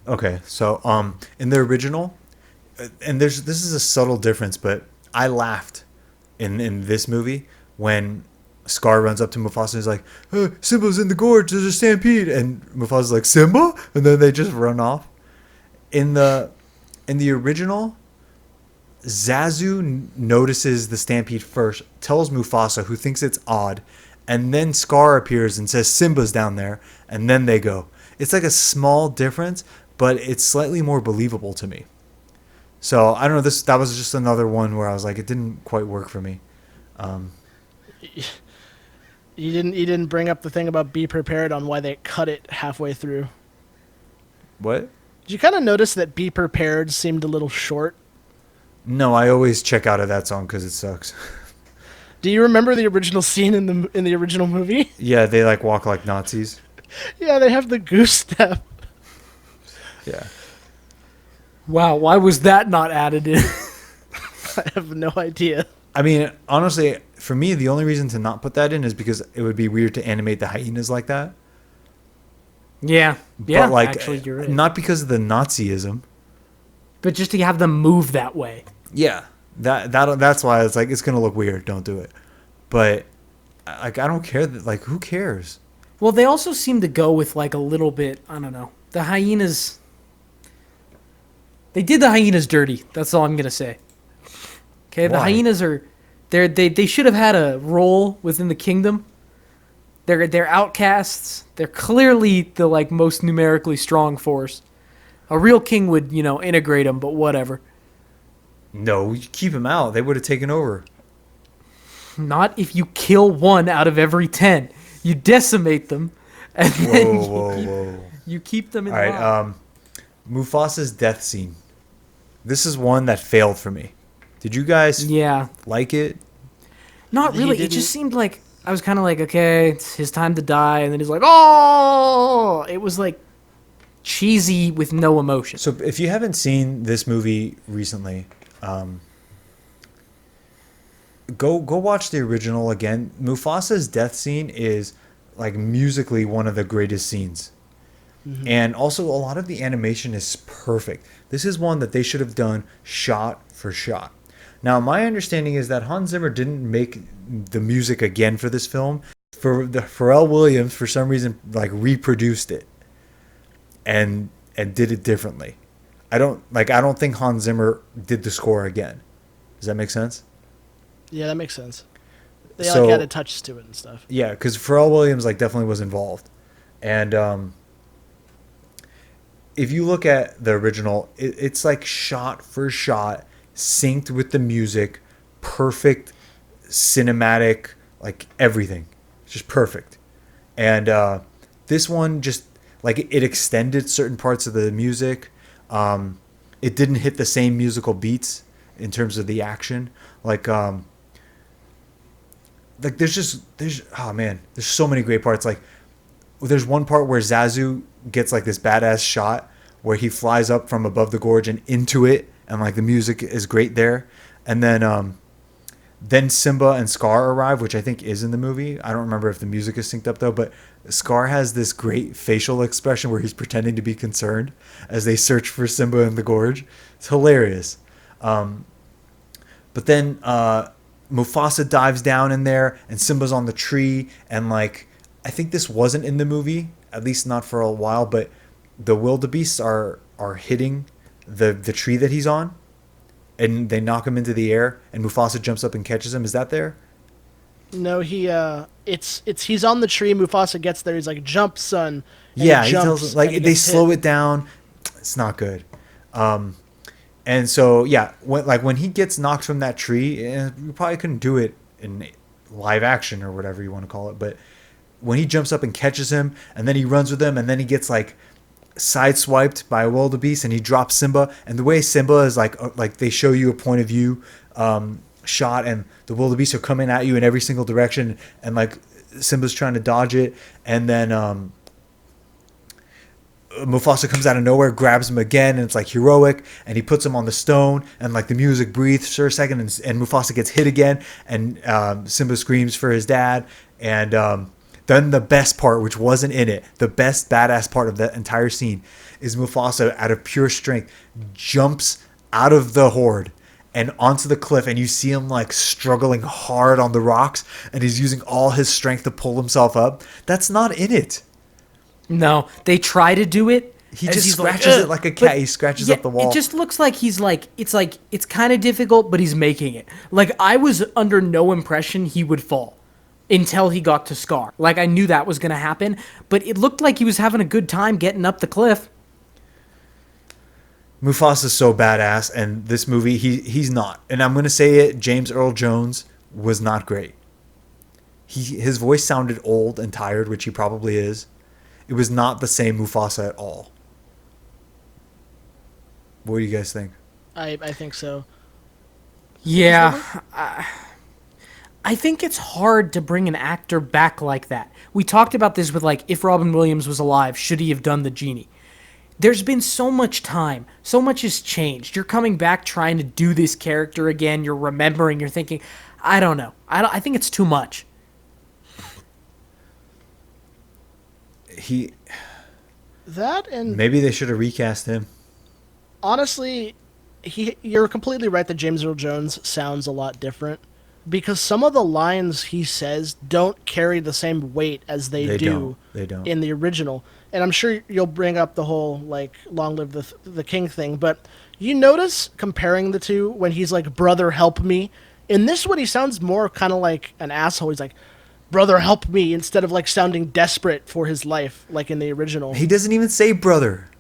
Okay, so in the original, and this is a subtle difference, but I laughed in this movie when Scar runs up to Mufasa and is like, Simba's in the gorge, there's a stampede, and Mufasa's like, Simba? And then they just run off. In the original, Zazu notices the stampede first, tells Mufasa, who thinks it's odd, and then Scar appears and says Simba's down there, and then they go. It's like a small difference, but it's slightly more believable to me. So I don't know, that was just another one where I was like, it didn't quite work for me. You didn't bring up the thing about be prepared on why they cut it halfway through. What? Did you kind of notice that be prepared seemed a little short? No, I always check out of that song because it sucks. Do you remember the original scene in the original movie? Yeah, they like walk like Nazis. Yeah, they have the goose step. Yeah. Wow, why was that not added in? I have no idea. I mean, honestly, for me, the only reason to not put that in is because it would be weird to animate the hyenas like that. Yeah, But like, actually, you're right. not because of the Nazism. But just to have them move that way. Yeah, that's why it's like it's gonna look weird. Don't do it. But like, I don't care. Like, who cares? Well, they also seem to go with like a little bit, I don't know. The hyenas, they did the hyenas dirty. That's all I'm going to say. Okay, the Why? hyenas are, they should have had a role within the kingdom. They're outcasts. They're clearly the like most numerically strong force. A real king would, integrate them, but whatever. No, you keep them out. They would have taken over. Not if you kill one out of every 10. You decimate them, and then Whoa. you keep them in All line. right, Mufasa's death scene. This is one that failed for me. Did you guys Yeah. like it? Not He really. It didn't- just seemed like I was kind of like, okay, it's his time to die, and then he's like, oh! It was like cheesy with no emotion. So if you haven't seen this movie recently, go watch the original again. Mufasa's death scene is like musically one of the greatest scenes. And also a lot of the animation is perfect. This is one that they should have done shot for shot. Now, my understanding is that Hans Zimmer didn't make the music again for this film. Pharrell Williams, for some reason, like reproduced it and did it differently. I don't think Hans Zimmer did the score again. Does that make sense? Yeah, that makes sense. They So- added touches to it and stuff. Yeah, because Pharrell Williams definitely was involved, and if you look at the original, it's like shot for shot, synced with the music, perfect, cinematic, like everything, it's just perfect. And this one just like it extended certain parts of the music. It didn't hit the same musical beats in terms of the action, like there's so many great parts. Like there's one part where Zazu gets like this badass shot where he flies up from above the gorge and into it, and like the music is great there. And then Simba and Scar arrive, which I think is in the movie. I don't remember if the music is synced up though, but Scar has this great facial expression where he's pretending to be concerned as they search for Simba in the gorge. It's hilarious. But then Mufasa dives down in there, and Simba's on the tree, and like I think this wasn't in the movie, at least not for a while, but the wildebeests are hitting the tree that he's on, and they knock him into the air, and Mufasa jumps up and catches him. Is that there? No, he's on the tree. Mufasa gets there. He's like, "Jump, son!" And Yeah, he he jumps, tells like and he they gets slow hit. it down. It's not good. And so yeah, when he gets knocked from that tree, you probably couldn't do it in live action or whatever you want to call it, but when he jumps up and catches him, and then he runs with him, and then he gets like sideswiped by a wildebeest, and he drops Simba. And the way Simba is like they show you a point of view shot, and the wildebeest are coming at you in every single direction, and like Simba's trying to dodge it, and then Mufasa comes out of nowhere, grabs him again, and it's like heroic, and he puts him on the stone, and like the music breathes for a second, and Mufasa gets hit again, and Simba screams for his dad, and then the best part, which wasn't in it, the best badass part of that entire scene, is Mufasa, out of pure strength, jumps out of the horde and onto the cliff, and you see him like struggling hard on the rocks, and he's using all his strength to pull himself up. That's not in it. No, they try to do it. He as just he's scratches "Ugh." it like a cat. But He scratches yeah, up the wall. It just looks like he's like it's kind of difficult, but he's making it. Like I was under no impression he would fall until he got to Scar. Like I knew that was gonna happen, but it looked like he was having a good time getting up the cliff. Mufasa's so badass, and this movie, he's not. And I'm gonna say it, James Earl Jones was not great. His voice sounded old and tired, which he probably is. It was not the same Mufasa at all. What do you guys think? I think so. Yeah, I think it's hard to bring an actor back like that. We talked about this with like if Robin Williams was alive, should he have done the genie? There's been so much time, so much has changed. You're coming back trying to do this character again. You're remembering. You're thinking, I don't know. I think it's too much. That and Maybe they should have recast him. honestly, you're completely right that James Earl Jones sounds a lot different because some of the lines he says don't carry the same weight as they do They don't. in the original. And I'm sure you'll bring up the whole like long live the king thing, but you notice comparing the two when he's like brother help me. In this one he sounds more kind of like an asshole. He's like brother, help me, instead of like sounding desperate for his life, like in the original. He doesn't even say brother.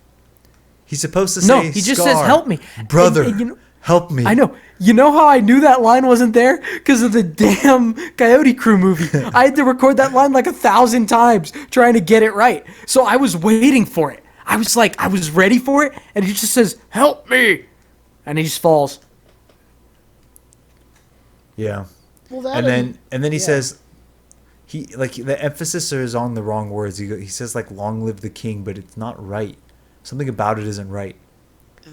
He's supposed to say No, he just says, help me. Brother, And help me. I know. You know how I knew that line wasn't there? Because of the damn Coyote Crew movie. I had to record that line like 1,000 times trying to get it right. So I was waiting for it. I was ready for it, and he just says, help me. And he just falls. Yeah. Well, And then he says, the emphasis is on the wrong words. He says like long live the king, but it's not right. Something about it isn't right.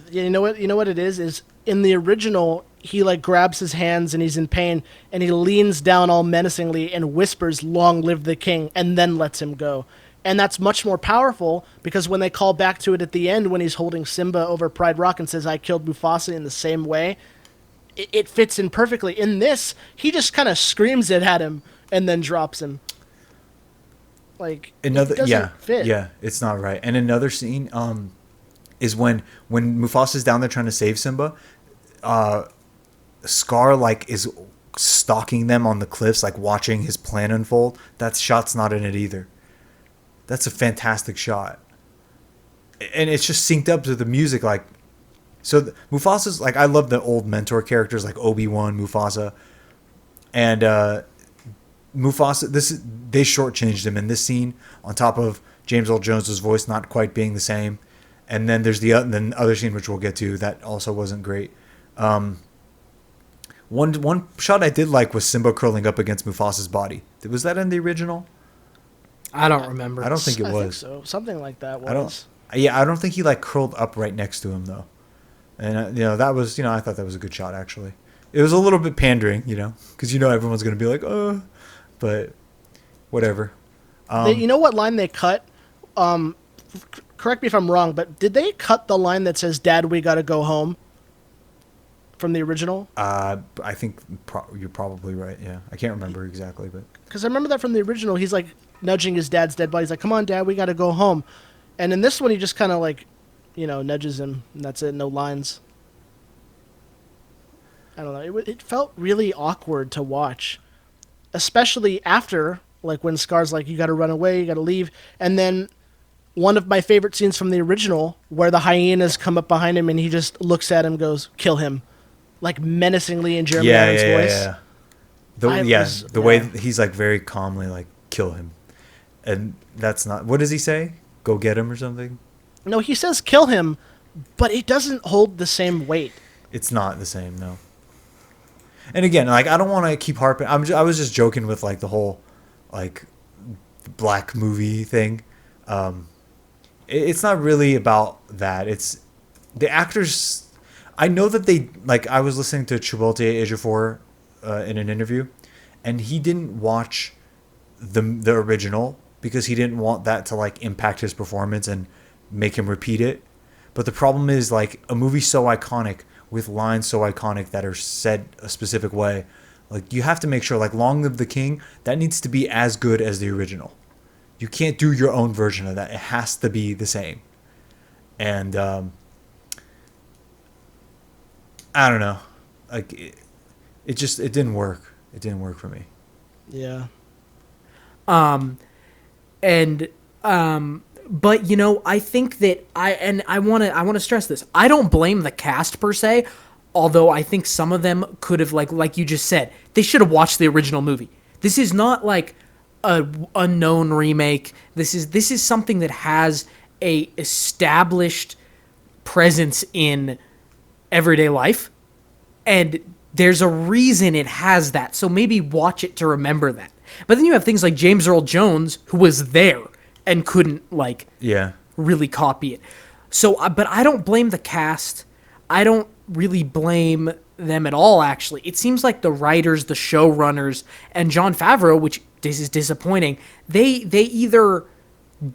Yeah, you know what it is in the original, he like grabs his hands and he's in pain and he leans down all menacingly and whispers, long live the king, and then lets him go. And that's much more powerful because when they call back to it at the end, when he's holding Simba over Pride Rock and says, I killed Mufasa in the same way, it fits in perfectly. In this, he just kind of screams it at him and then drops him. Like, it doesn't fit. Yeah, it's not right. And another scene is when Mufasa's down there trying to save Simba, Scar like is stalking them on the cliffs, like watching his plan unfold. That shot's not in it either. That's a fantastic shot. And it's just synced up to the music. Like, so Mufasa's like, I love the old mentor characters like Obi-Wan, Mufasa, and Mufasa. They shortchanged him in this scene on top of James Earl Jones' voice not quite being the same. And then there's the other scene which we'll get to that also wasn't great. One shot I did like was Simba curling up against Mufasa's body. Was that in the original? I don't remember. I don't think it was. I think so. Something like that was. I don't think he like curled up right next to him though. And that was, I thought that was a good shot actually. It was a little bit pandering, because everyone's going to be like, "Oh," but whatever. You know what line they cut? Correct me if I'm wrong, but did they cut the line that says, Dad, we gotta go home from the original? I think you're probably right, yeah. I can't remember exactly, but... Because I remember that from the original, he's like nudging his dad's dead body. He's like, come on, Dad, we gotta go home. And in this one, he just kind of like, nudges him, and that's it, no lines. I don't know, it felt really awkward to watch. Especially after, like, when Scar's like, you gotta run away, you gotta leave, and then... One of my favorite scenes from the original where the hyenas come up behind him and he just looks at him, goes, kill him. Like menacingly in Jeremy Irons' voice. The way he's like very calmly like, kill him. And that's not, what does he say? Go get him or something? No, he says kill him, but it doesn't hold the same weight. It's not the same, no. And again, like, I don't want to keep harping. I was just joking with like the whole like black movie thing. It's not really about that. It's the actors. I know that they like. I was listening to Chiwetel Ejiofor in an interview, and he didn't watch the original because he didn't want that to like impact his performance and make him repeat it. But the problem is like a movie so iconic with lines so iconic that are said a specific way. Like you have to make sure like "Long Live the King" that needs to be as good as the original. You can't do your own version of that. It has to be the same. And I don't know. Like it didn't work. It didn't work for me. Yeah. But I think that I want to stress this. I don't blame the cast per se, although I think some of them could have like you just said, they should have watched the original movie. This is not like a unknown remake. This is something that has a established presence in everyday life, and there's a reason it has that. So maybe watch it to remember that. But then you have things like James Earl Jones, who was there and couldn't really copy it. So, but I don't blame the cast. I don't really blame them at all. Actually, it seems like the writers, the showrunners, and Jon Favreau, which this is disappointing. They either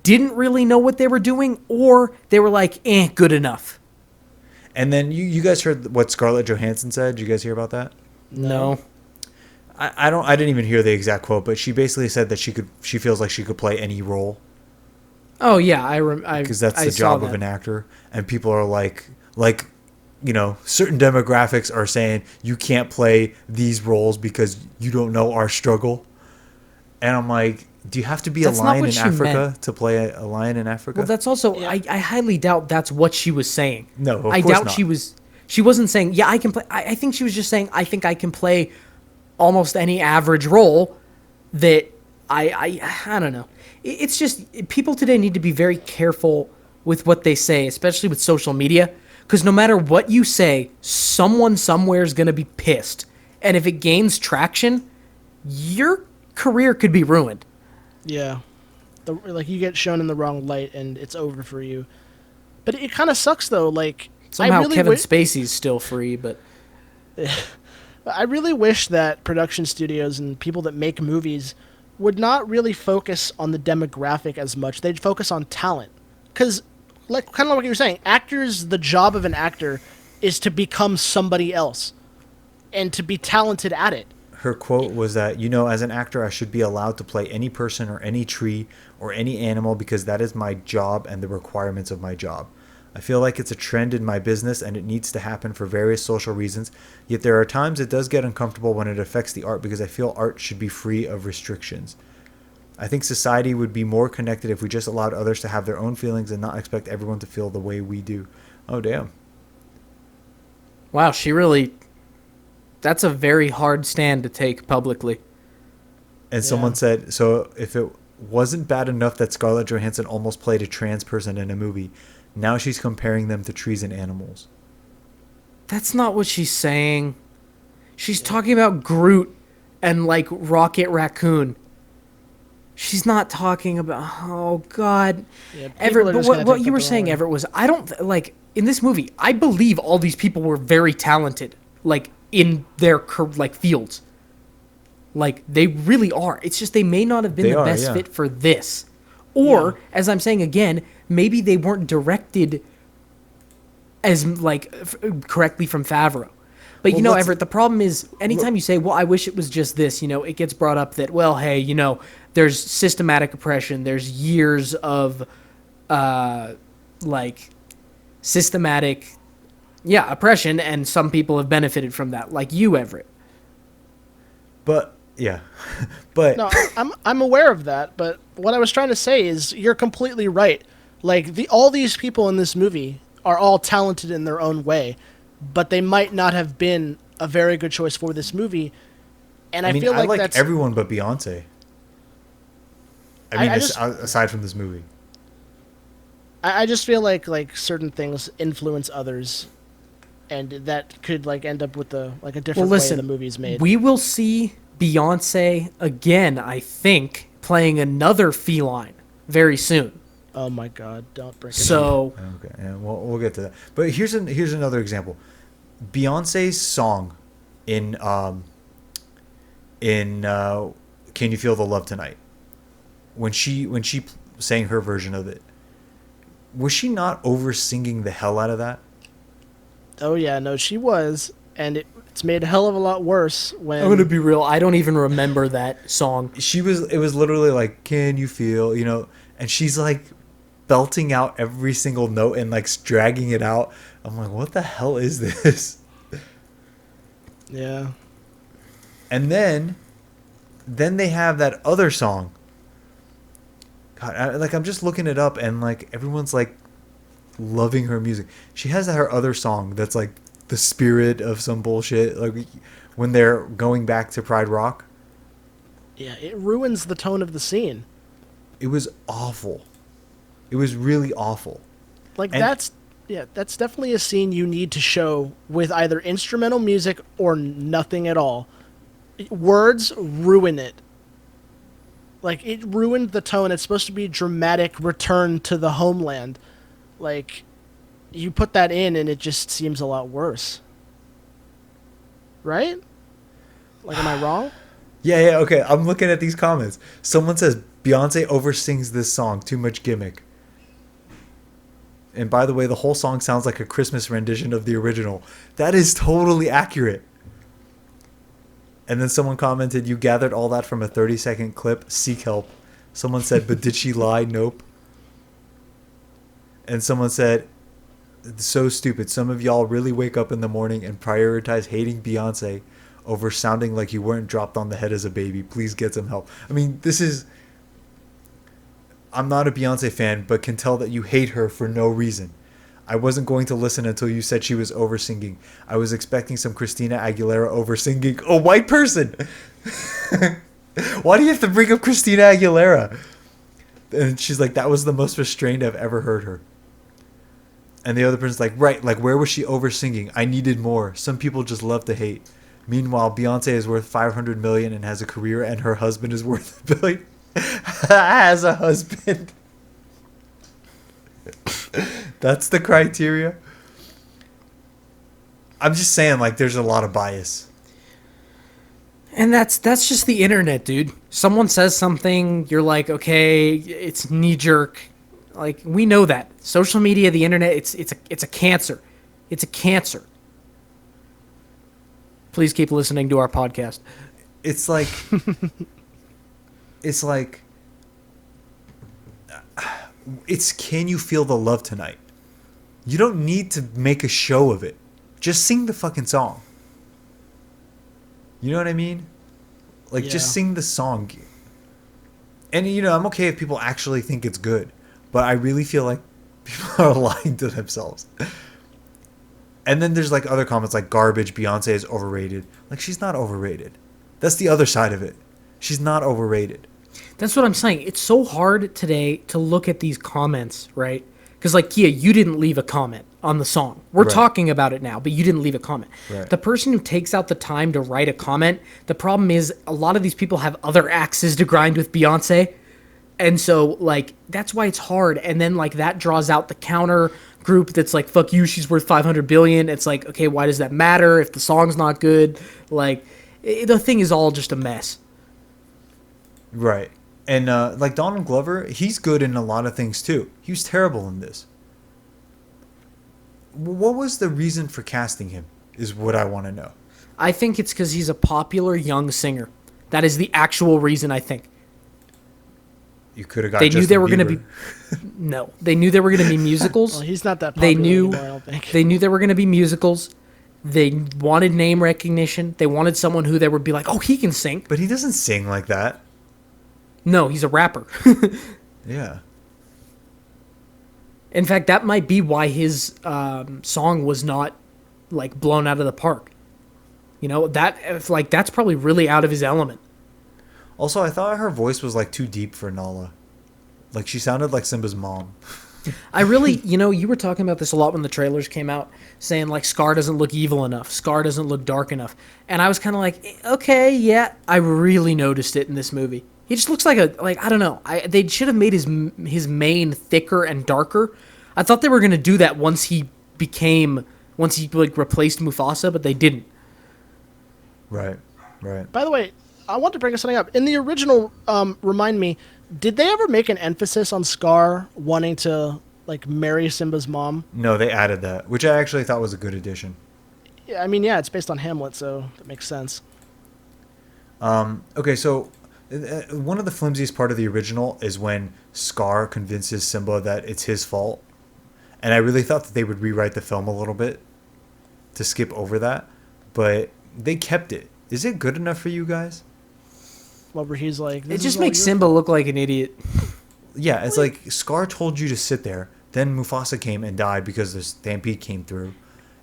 didn't really know what they were doing, or they were like, good enough. And then you guys heard what Scarlett Johansson said? Did you guys hear about that? No. I didn't even hear the exact quote, but she basically said that she feels like she could play any role. Oh yeah, because that's the job of an actor, and people are like certain demographics are saying you can't play these roles because you don't know our struggle. And I'm like, do you have to be That's a not lion what in she Africa meant. to play a lion in Africa? Well, that's also Yeah. I highly doubt that's what she was saying. No, of I course doubt not. she wasn't saying, yeah, I can play. I think she was just saying, I think I can play almost any average role that I don't know. It's just people today need to be very careful with what they say, especially with social media, because no matter what you say, someone somewhere is going to be pissed, and if it gains traction, your career could be ruined. Yeah. Like, you get shown in the wrong light and it's over for you. But it kind of sucks, though. Like, Somehow I really Kevin wi- Spacey's still free, but I really wish that production studios and people that make movies would not really focus on the demographic as much. They'd focus on talent. Because, like, kind of like what you were saying, actors, the job of an actor is to become somebody else and to be talented at it. Her quote was that, as an actor, I should be allowed to play any person or any tree or any animal because that is my job and the requirements of my job. I feel like it's a trend in my business and it needs to happen for various social reasons, yet there are times it does get uncomfortable when it affects the art because I feel art should be free of restrictions. I think society would be more connected if we just allowed others to have their own feelings and not expect everyone to feel the way we do. Oh, damn. wow, that's a very hard stand to take publicly. And someone said, so if it wasn't bad enough that Scarlett Johansson almost played a trans person in a movie, now she's comparing them to trees and animals. That's not what she's saying. She's talking about Groot and like Rocket Raccoon. She's not talking about, oh God. Yeah, people Everett, are but just gonna what take you that were the wrong saying, way. Everett, was I don't like in this movie. I believe all these people were very talented, like in their fields. Like they really are. It's just they may not have been They the are, best yeah. fit for this, or as I'm saying again, maybe they weren't directed as correctly from Favreau. But Well, let's- Everett, the problem is anytime you say, well, I wish it was just this, it gets brought up that, well, hey, there's systematic oppression. There's years of, systematic, oppression, and some people have benefited from that, like you, Everett. But, yeah. But, No, I'm aware of that, but what I was trying to say is you're completely right. Like, all these people in this movie are all talented in their own way, but they might not have been a very good choice for this movie. And I mean, feel I like like that's everyone but Beyonce. I mean, I just- aside from this movie. I just feel like certain things influence others, and that could end up with a different way the movie's made. We will see Beyonce again, I think, playing another feline very soon. Oh my God! Don't break it. So Okay, yeah, we'll get to that. But here's another example. Beyonce's song in Can You Feel the Love Tonight? When she sang her version of it, was she not over singing the hell out of that? Oh yeah, no, she was, and it's made a hell of a lot worse when. I'm gonna be real. I don't even remember that song. It was literally like, can you feel, and she's like belting out every single note and like dragging it out. I'm like, what the hell is this? Yeah. And then they have that other song. God, I'm just looking it up and like everyone's like loving her music. She has her other song that's like the spirit of some bullshit, like when they're going back to Pride Rock. Yeah, it ruins the tone of the scene. It was awful. It was really awful. Like And- that's definitely a scene you need to show with either instrumental music or nothing at all. Words ruin it. Like, it ruined the tone. It's supposed to be dramatic return to the homeland. Like, you put that in and it just seems a lot worse. Right? Like, am I wrong? Yeah, okay. I'm looking at these comments. Someone says Beyonce oversins this song, too much gimmick. And by the way, the whole song sounds like a Christmas rendition of the original. That is totally accurate. And then someone commented, you gathered all that from a 30-second clip. Seek help. Someone said, but did she lie? Nope. And someone said, so stupid. Some of y'all really wake up in the morning and prioritize hating Beyonce over sounding like you weren't dropped on the head as a baby. Please get some help. I mean, this is... I'm not a Beyonce fan, but can tell that you hate her for no reason. I wasn't going to listen until you said she was over-singing. I was expecting some Christina Aguilera over-singing. A white person! Why do you have to bring up Christina Aguilera? And she's like, that was the most restrained I've ever heard her. And the other person's like, right, like where was she over-singing? I needed more. Some people just love to hate. Meanwhile, Beyonce is worth $500 million and has a career, and her husband is worth $1 billion. Has a husband. That's the criteria. I'm just saying, like, there's a lot of bias. And that's just the internet, dude. Someone says something, you're like, okay, it's knee jerk. Like, we know that social media, the internet, it's a cancer. It's a cancer. Please keep listening to our podcast. It's like, can you feel the love tonight? You don't need to make a show of it. Just sing the fucking song. You know what I mean? Like, just sing the song. And, you know, I'm okay if people actually think it's good. But I really feel like people are lying to themselves. And then there's, like, other comments like, garbage, Beyonce is overrated. Like, she's not overrated. That's the other side of it. She's not overrated. That's what I'm saying. It's so hard today to look at these comments, right? Because, like, Kia, you didn't leave a comment on the song. We're talking about it now, but you didn't leave a comment. Right. The person who takes out the time to write a comment, the problem is a lot of these people have other axes to grind with Beyonce. And so, like, that's why it's hard. And then, like, that draws out the counter group that's like, fuck you, she's worth $500 billion. It's like, okay, why does that matter if the song's not good? Like, the thing is all just a mess. Right. And, like, Donald Glover, he's good in a lot of things, too. He was terrible in this. What was the reason for casting him, is what I want to know. I think it's because he's a popular young singer. That is the actual reason, I think. You could have got They knew there were going to be... No. They knew there were going to be musicals. Well, he's not that popular anymore, I don't think. They knew there were going to be musicals. They wanted name recognition. They wanted someone who they would be like, oh, he can sing. But he doesn't sing like that. No, he's a rapper. Yeah. In fact, that might be why his song was not, like, blown out of the park. You know, that's probably really out of his element. Also, I thought her voice was, like, too deep for Nala. Like, she sounded like Simba's mom. I really, you know, you were talking about this a lot when the trailers came out, saying, like, Scar doesn't look evil enough. Scar doesn't look dark enough. And I was kind of like, okay, yeah, I really noticed it in this movie. He just looks like I don't know. They should have made his mane thicker and darker. I thought they were going to do that once he like replaced Mufasa, but they didn't. Right. By the way, I want to bring something up. In the original, remind me, did they ever make an emphasis on Scar wanting to, like, marry Simba's mom? No, they added that, which I actually thought was a good addition. Yeah, I mean, yeah, it's based on Hamlet, so that makes sense. Okay, so one of the flimsiest part of the original is when Scar convinces Simba that it's his fault. And I really thought that they would rewrite the film a little bit to skip over that. But they kept it. Is it good enough for you guys? Well, where he's like... It just makes Simba look like an idiot. Yeah, it's like Scar told you to sit there. Then Mufasa came and died because the stampede came through.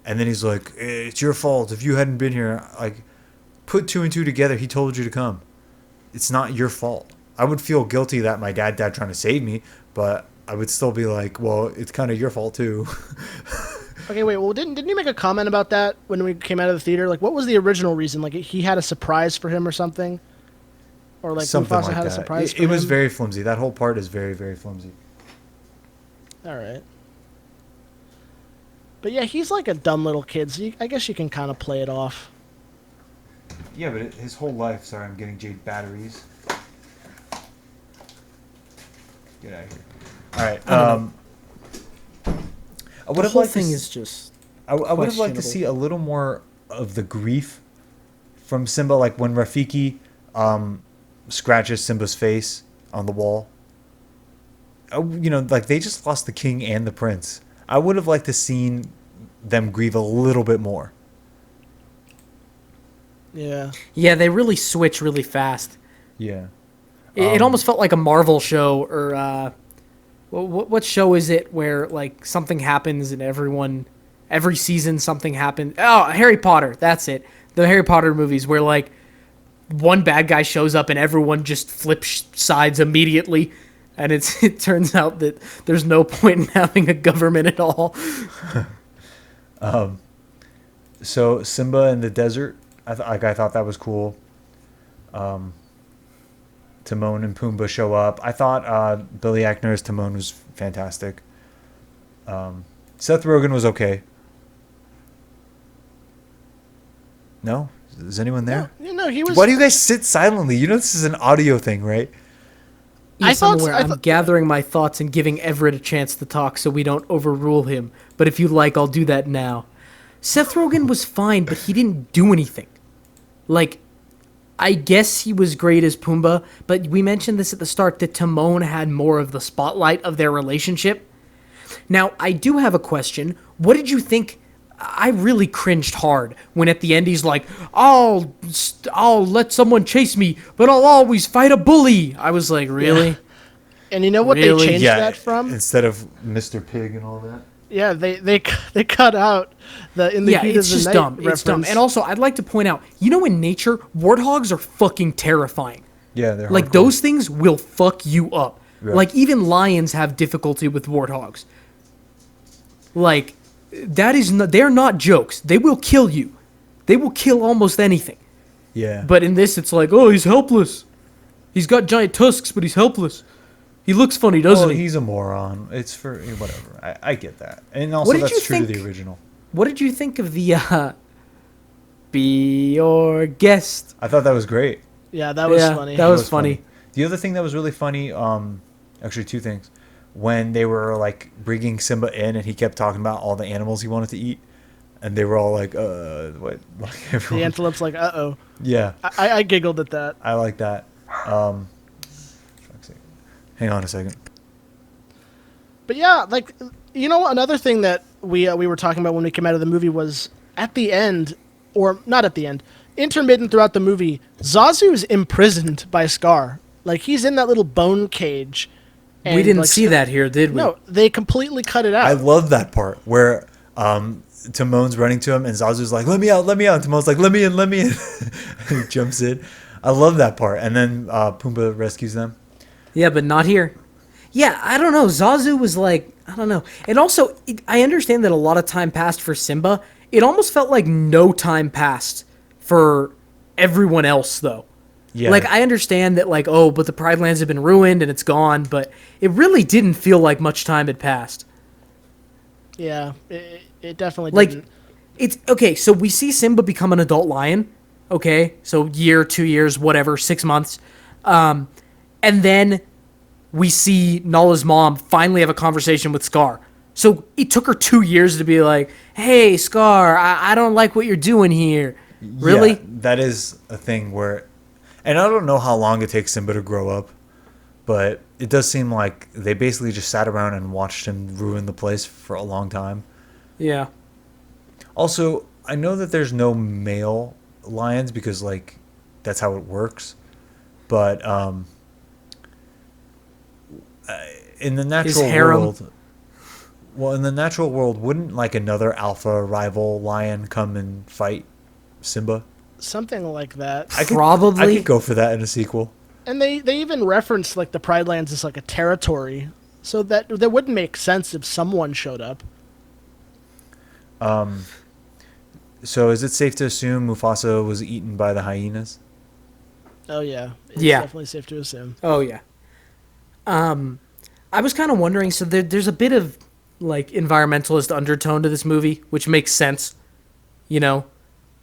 And then he's like, it's your fault. If you hadn't been here, like, put two and two together. He told you to come. It's not your fault. I would feel guilty that my dad died trying to save me, but I would still be like, well, it's kind of your fault too. Okay, wait. Well, didn't you make a comment about that when we came out of the theater? Like, what was the original reason? Like, he had a surprise for him or something, or like Something Mufasa like had that. a surprise. It for was him? very flimsy. That whole part is very, very flimsy. All right. But yeah, he's like a dumb little kid, so I guess you can kind of play it off. Yeah, but his whole life. Sorry, I'm getting Jade batteries. Get out of here. All right. I would The have whole liked thing to is just... I would have liked to see a little more of the grief from Simba, like when Rafiki scratches Simba's face on the wall. You know, like they just lost the king and the prince. I would have liked to seen them grieve a little bit more. Yeah. Yeah, they really switch really fast. Yeah. It almost felt like a Marvel show, or what show is it where like something happens and every season something happens? Oh, Harry Potter. That's it. The Harry Potter movies where like one bad guy shows up and everyone just flips sides immediately, and it turns out that there's no point in having a government at all. So Simba in the desert, I thought that was cool. Timon and Pumbaa show up. I thought Billy Eichner as Timon was fantastic. Seth Rogen was okay. No? Is anyone there? He was. Why do you guys sit silently? You know this is an audio thing, right? I'm gathering my thoughts and giving Everett a chance to talk so we don't overrule him. But if you like, I'll do that now. Seth Rogen was fine, but he didn't do anything. Like, I guess he was great as Pumbaa, but we mentioned this at the start that Timon had more of the spotlight of their relationship. Now, I do have a question. What did you think? I really cringed hard when at the end he's like, I'll let someone chase me, but I'll always fight a bully. I was like, really? Yeah. And you know what Really? they changed that from? Instead of Mr. Pig and all that. Yeah, they cut out the in the heat it's of the just night dumb. reference. It's dumb. And also, I'd like to point out, in nature, warthogs are fucking terrifying. Yeah, they're Like, hardcore. those things will fuck you up. Yeah. Like, even lions have difficulty with warthogs. Like, they're not jokes. They will kill you. They will kill almost anything. Yeah. But in this, it's like, oh, he's helpless. He's got giant tusks, but he's helpless. He looks funny, doesn't he? He's a moron. It's for whatever. I get that. And also, What did you that's true to think- the original. What did you think of the, be your guest? I thought that was great. Yeah, that was funny. That was funny. The other thing that was really funny, actually two things. When they were like bringing Simba in and he kept talking about all the animals he wanted to eat, and they were all like, what? Like The everyone. antelope's like, uh-oh. Yeah, I giggled at that. I like that. Fuck's sake. Hang on a second. But yeah, like, another thing that we were talking about when we came out of the movie was at the end, or not at the end, intermittent throughout the movie, Zazu's imprisoned by Scar. Like, he's in that little bone cage. We didn't see that here, did we? No, they completely cut it out. I love that part where Timon's running to him and Zazu's like, let me out. And Timon's like, let me in. And he jumps in. I love that part. And then Pumbaa rescues them. Yeah, but not here. Yeah, I don't know. Zazu was like, I don't know. And also, I understand that a lot of time passed for Simba. It almost felt like no time passed for everyone else, though. Yeah. Like, I understand that, like, but the Pride Lands have been ruined and it's gone, but it really didn't feel like much time had passed. Yeah, it definitely Like, didn't. it's, okay, so we see Simba become an adult lion, okay? So year, 2 years, whatever, 6 months. And then we see Nala's mom finally have a conversation with Scar. So it took her 2 years to be like, hey, Scar, I don't like what you're doing here. Really? Yeah, that is a thing where... And I don't know how long it takes Simba to grow up, but it does seem like they basically just sat around and watched him ruin the place for a long time. Yeah. Also, I know that there's no male lions because, like, that's how it works. But in the natural world... Well, in the natural world, wouldn't, like, another alpha rival lion come and fight Simba? Something like that. Probably. I could go for that in a sequel. And they even referenced, like, the Pride Lands as, like, a territory. So that wouldn't make sense if someone showed up. So is it safe to assume Mufasa was eaten by the hyenas? Oh, yeah. It's Yeah. definitely safe to assume. Oh, yeah. I was kind of wondering, so there's a bit of, like, environmentalist undertone to this movie, which makes sense,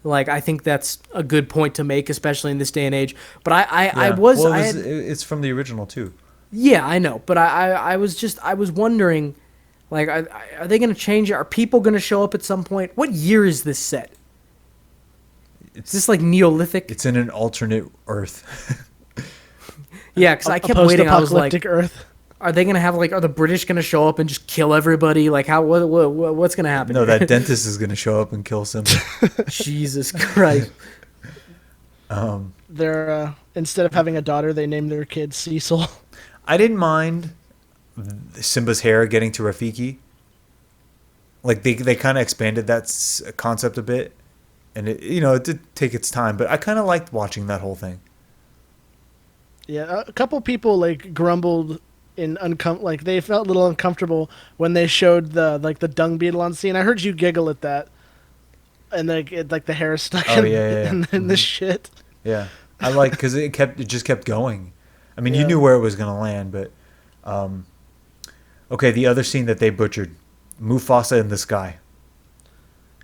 Like, I think that's a good point to make, especially in this day and age. But it's from the original too. Yeah, I know. But I was wondering, like, are they going to change it? Are people going to show up at some point? What year is this set? Is this like Neolithic? It's in an alternate Earth. Yeah, because I kept waiting. I was like, post-apocalyptic Earth. are they going to have, like, are the British going to show up and just kill everybody? Like, what's going to happen? No, that dentist is going to show up and kill Simba. Jesus Christ. They're instead of having a daughter, they named their kid Cecil. I didn't mind Simba's hair getting to Rafiki. Like they kind of expanded that concept a bit, and it did take its time, but I kind of liked watching that whole thing. Yeah, a couple people like grumbled like they felt a little uncomfortable when they showed the dung beetle on scene. I heard you giggle at that, and like the hair stuck in the shit. Yeah, I like because it just kept going. I mean, you knew where it was gonna land, but okay. The other scene that they butchered, Mufasa in the sky.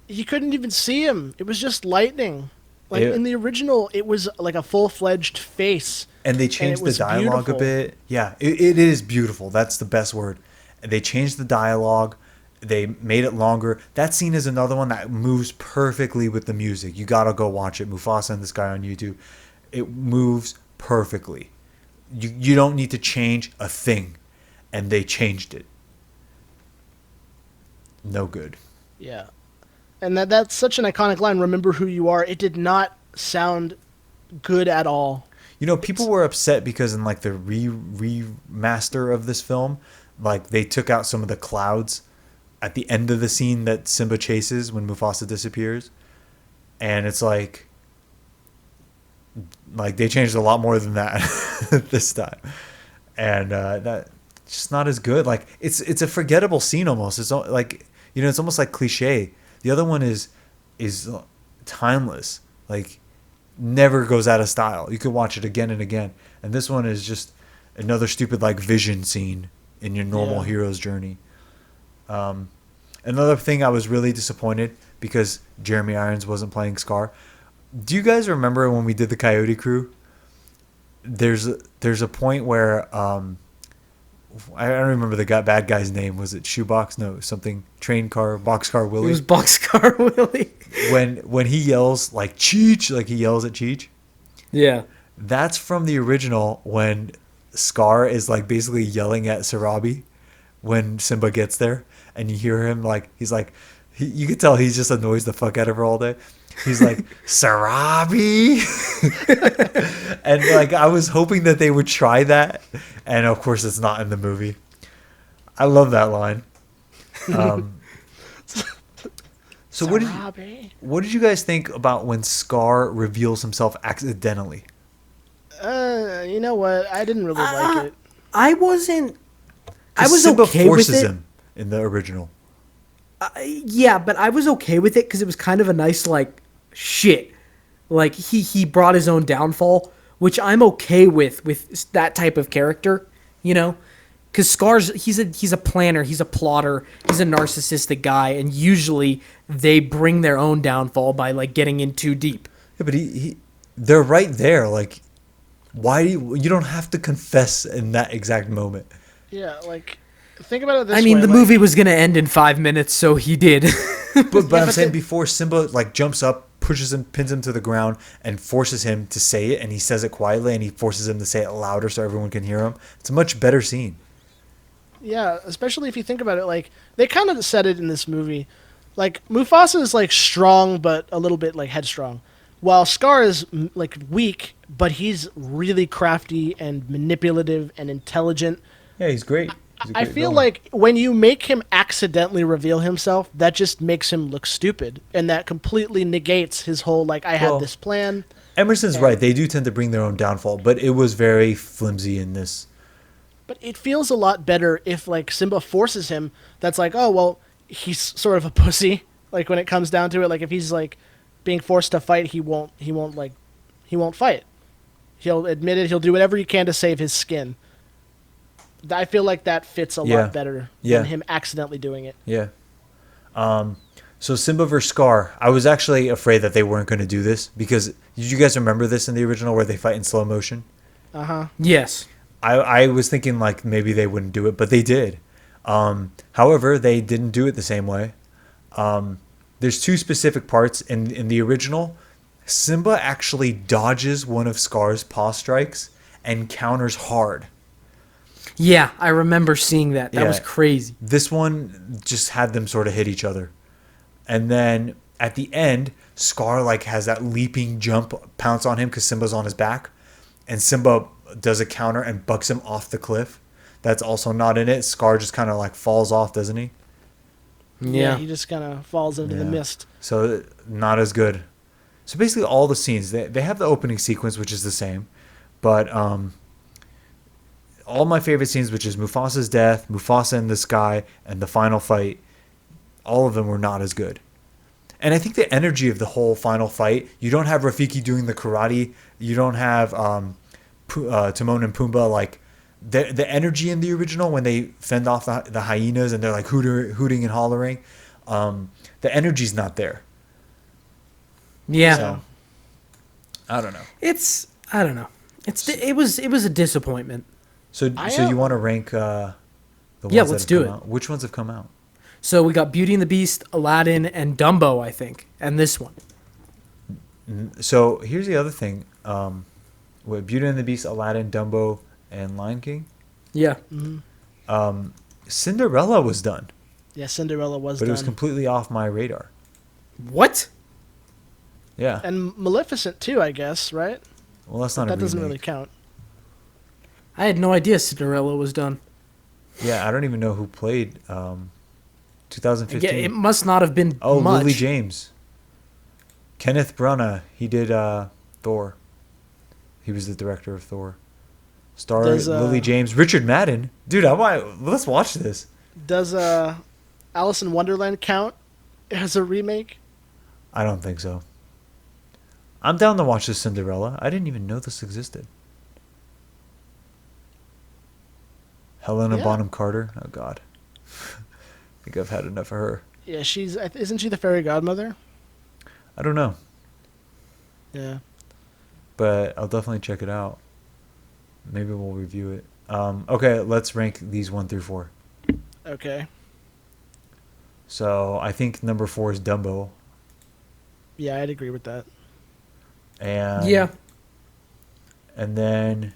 You couldn't even see him. It was just lightning. Like in the original, it was like a full-fledged face. And they changed the dialogue a bit. Yeah, it is beautiful. That's the best word. They changed the dialogue. They made it longer. That scene is another one that moves perfectly with the music. You gotta go watch it. Mufasa in the Sky on YouTube. It moves perfectly. You don't need to change a thing. And they changed it. No good. Yeah. And that's such an iconic line, remember who you are. It did not sound good at all. People were upset because in like the remaster of this film, like they took out some of the clouds at the end of the scene that Simba chases when Mufasa disappears. And it's like they changed a lot more than that this time. And that's just not as good. Like it's a forgettable scene almost. It's like, it's almost like cliche. The other one is timeless. Like never goes out of style. You could watch it again and again. And this one is just another stupid like vision scene in your normal hero's journey. Another thing I was really disappointed because Jeremy Irons wasn't playing Scar. Do you guys remember when we did the Coyote Crew? There's a point where I don't remember the bad guy's name. Was it Shoebox? No, something. Train car, Boxcar Willie. It was Boxcar Willie. When he yells like Cheech, like he yells at Cheech. Yeah. That's from the original when Scar is like basically yelling at Sarabi when Simba gets there, and you hear him like you could tell he just annoys the fuck out of her all day. He's like, Sarabi. And like I was hoping that they would try that, and of course it's not in the movie. I love that line. So what did you guys think about when Scar reveals himself accidentally? You know what? I didn't really like it. I was Simba okay forces with it. him in the original. Yeah, but I was okay with it because it was kind of a nice like shit. Like he brought his own downfall, which I'm okay with that type of character, because Scar's he's a planner, he's a plotter, he's a narcissistic guy, and usually they bring their own downfall by like getting in too deep. Yeah, but they're right there. Like, why you don't have to confess in that exact moment? Yeah, like think about it this way. I mean, the movie was gonna end in 5 minutes, so he did. But I'm saying before Simba like jumps up, pushes him, pins him to the ground, and forces him to say it, and he says it quietly, and he forces him to say it louder so everyone can hear him. It's a much better scene. Yeah, especially if you think about it, like they kind of said it in this movie. Like Mufasa is like strong, but a little bit like headstrong, while Scar is like weak, but he's really crafty and manipulative and intelligent. Yeah, he's great. I feel like when you make him accidentally reveal himself, that just makes him look stupid, and that completely negates his whole like I had this plan. Emerson's right; they do tend to bring their own downfall, but it was very flimsy in this. But it feels a lot better if like Simba forces him. That's like, oh well, he's sort of a pussy. Like when it comes down to it, like if he's like being forced to fight, he won't fight. He'll admit it. He'll do whatever he can to save his skin. I feel like that fits a lot better than him accidentally doing it. Yeah. So Simba vs. Scar, I was actually afraid that they weren't going to do this because did you guys remember this in the original where they fight in slow motion? Uh-huh. Yes. I was thinking like maybe they wouldn't do it, but they did. However, they didn't do it the same way. There's two specific parts in the original. Simba actually dodges one of Scar's paw strikes and counters hard. Yeah, I remember seeing that. That was crazy. This one just had them sort of hit each other. And then at the end, Scar like has that leaping jump pounce on him because Simba's on his back, and Simba does a counter and bucks him off the cliff. That's also not in it. Scar just kind of like falls off, doesn't he? Yeah, he just kind of falls into the mist. So not as good. So basically all the scenes, they have the opening sequence, which is the same. But all my favorite scenes, which is Mufasa's death, Mufasa in the sky, and the final fight, all of them were not as good. And I think the energy of the whole final fight, you don't have Rafiki doing the karate, you don't have Timon and Pumbaa, like, the energy in the original when they fend off the hyenas and they're like hooting and hollering, the energy's not there. Yeah. So, I don't know. I don't know. It was a disappointment. So you want to rank the ones Yeah, that let's have do come it. out? Which ones have come out? So we got Beauty and the Beast, Aladdin, and Dumbo, I think, and this one. So here's the other thing. With Beauty and the Beast, Aladdin, Dumbo, and Lion King. Yeah. Cinderella was done, Yeah, Cinderella was but done. it was completely off my radar. What? Yeah. And Maleficent too, I guess, right? Well, that's not a That doesn't remake. really count. I had no idea Cinderella was done. Yeah, I don't even know who played 2015. Yeah, it must not have been Oh, much. Lily James. Kenneth Branagh. He did Thor. He was the director of Thor. Does, Lily James. Richard Madden. Dude, let's watch this. Does Alice in Wonderland count as a remake? I don't think so. I'm down to watch this Cinderella. I didn't even know this existed. Helena Yeah. Bonham Carter. Oh, God. I think I've had enough of her. Yeah, isn't she the fairy godmother? I don't know, Yeah. but I'll definitely check it out. Maybe we'll review it. Okay, let's rank these 1 through 4. Okay. So I think number 4 is Dumbo. Yeah, I'd agree with that. And Yeah. And then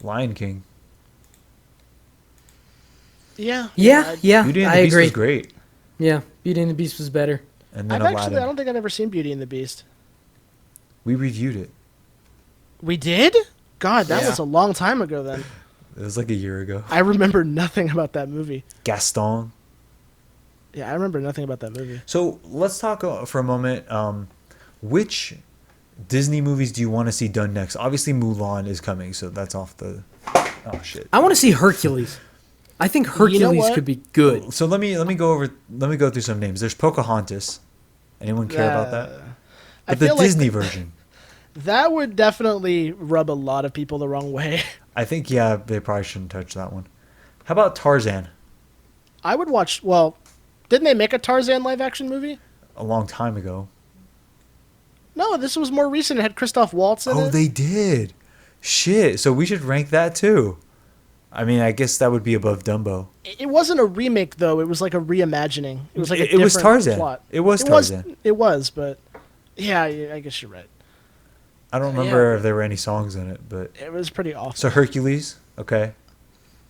Lion King. Yeah. Yeah, Beauty and I the Beast agree. was great. Yeah, Beauty and the Beast was better. And then I Aladdin. don't think I've ever seen Beauty and the Beast. We reviewed it. We did? God, that Yeah. was a long time ago then. It was like a year ago. I remember nothing about that movie. Gaston. Yeah, I remember nothing about that movie. So let's talk for a moment. Which Disney movies do you want to see done next? Obviously, Mulan is coming, so that's off the. Oh shit! I want to see Hercules. I think Hercules what? could be good. So let me go through some names. There's Pocahontas. Anyone care about that? I But the feel like Disney version. that would definitely rub a lot of people the wrong way. I think they probably shouldn't touch that one. How about Tarzan? I would watch. Well, didn't they make a Tarzan live action movie? A long time ago. No, this was more recent. It had Christoph Waltz in it. Oh, they did. Shit. So we should rank that too. I mean, I guess that would be above Dumbo. It wasn't a remake though. It was like a reimagining. It was like a It was different Tarzan. plot. It was Tarzan. It was, but yeah, I guess you're right. I don't remember if there were any songs in it, but It was pretty awful. so Hercules. Okay,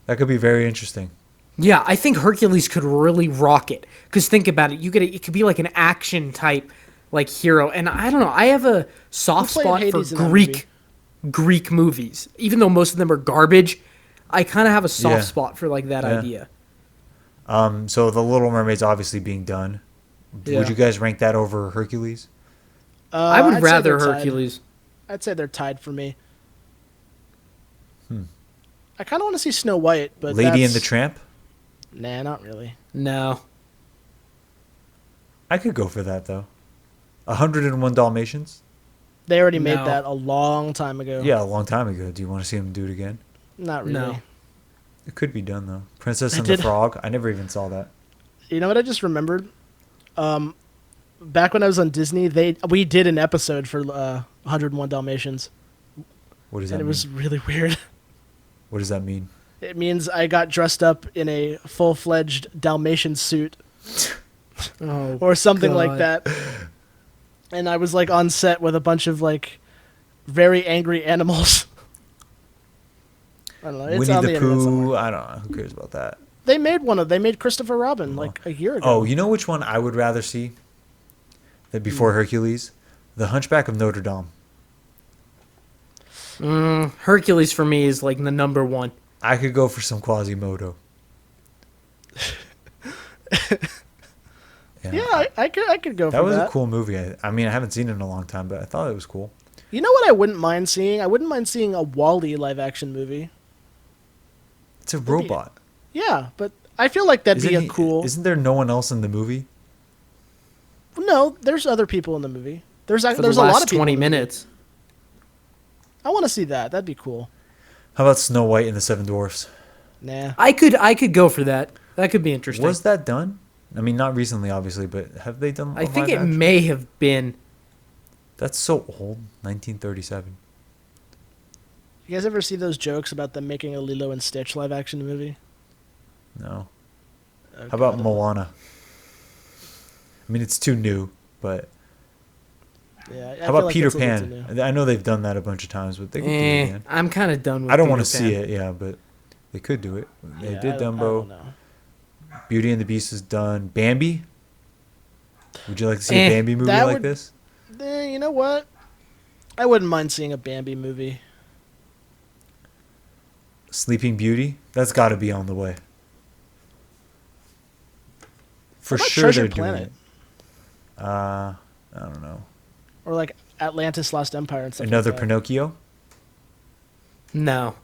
that could be very interesting. Yeah, I think Hercules could really rock it. Because think about it, it could be like an action type like hero. And I don't know, I have a soft Who played spot Hades for in that Greek movies. Even though most of them are garbage, I kind of have a soft Yeah. spot for like that Yeah. idea. So the Little Mermaid's obviously being done. Yeah. Would you guys rank that over Hercules? I would I'd say rather they're tied. Hercules. I'd say they're tied for me. I kind of want to see Snow White, but Lady and that's- the Tramp? Nah, not really. No. I could go for that though. 101 Dalmatians? They already made No. that a long time ago. Yeah, a long time ago. Do you want to see them do it again? Not really. No. It could be done though. Princess They and the did- Frog? I never even saw that. You know what I just remembered? Back when I was on Disney, we did an episode for 101 Dalmatians, What does that and it mean? was really weird. What does that mean? It means I got dressed up in a full-fledged Dalmatian suit Oh, or something like God. that, and I was like on set with a bunch of like very angry animals. I don't know. It's Winnie on the the internet somewhere. Pooh? I don't know. Who cares about that? They made Christopher Robin like a year ago. Oh, you know which one I would rather see? before Hercules, The Hunchback of Notre Dame. Hercules for me is like the number one. I could go for some Quasimodo. Yeah, I could go for that. That was a cool movie. I mean, I haven't seen it in a long time, but I thought it was cool. You know what I wouldn't mind seeing? I wouldn't mind seeing a Wall-E live-action movie. It's a robot. Yeah, but I feel like that'd be a cool... Isn't there no one else in the movie? No, there's other people in the movie. There's a lot of people 20 minutes. I want to see that. That'd be cool. How about Snow White and the Seven Dwarfs? Nah. I could go for that. That could be interesting. Was that done? I mean, not recently, obviously, but have they done? I think it may have been. That's so old, 1937. You guys ever see those jokes about them making a Lilo and Stitch live-action movie? No. Oh, How about God. Moana? I mean, it's too new, but Yeah. how about Peter Pan? I know they've done that a bunch of times, but they could do it again. I'm kind of done with I don't want want to see it, yeah, but they could do it. They did I Dumbo. don't know. Beauty and the Beast is done. Bambi? Would you like to see a Bambi movie like this? You know what? I wouldn't mind seeing a Bambi movie. Sleeping Beauty? That's got to be on the way. For What about sure Treasure they're Planet? doing it. I don't know. Or like Atlantis Lost Empire and stuff Another like that. Pinocchio? No.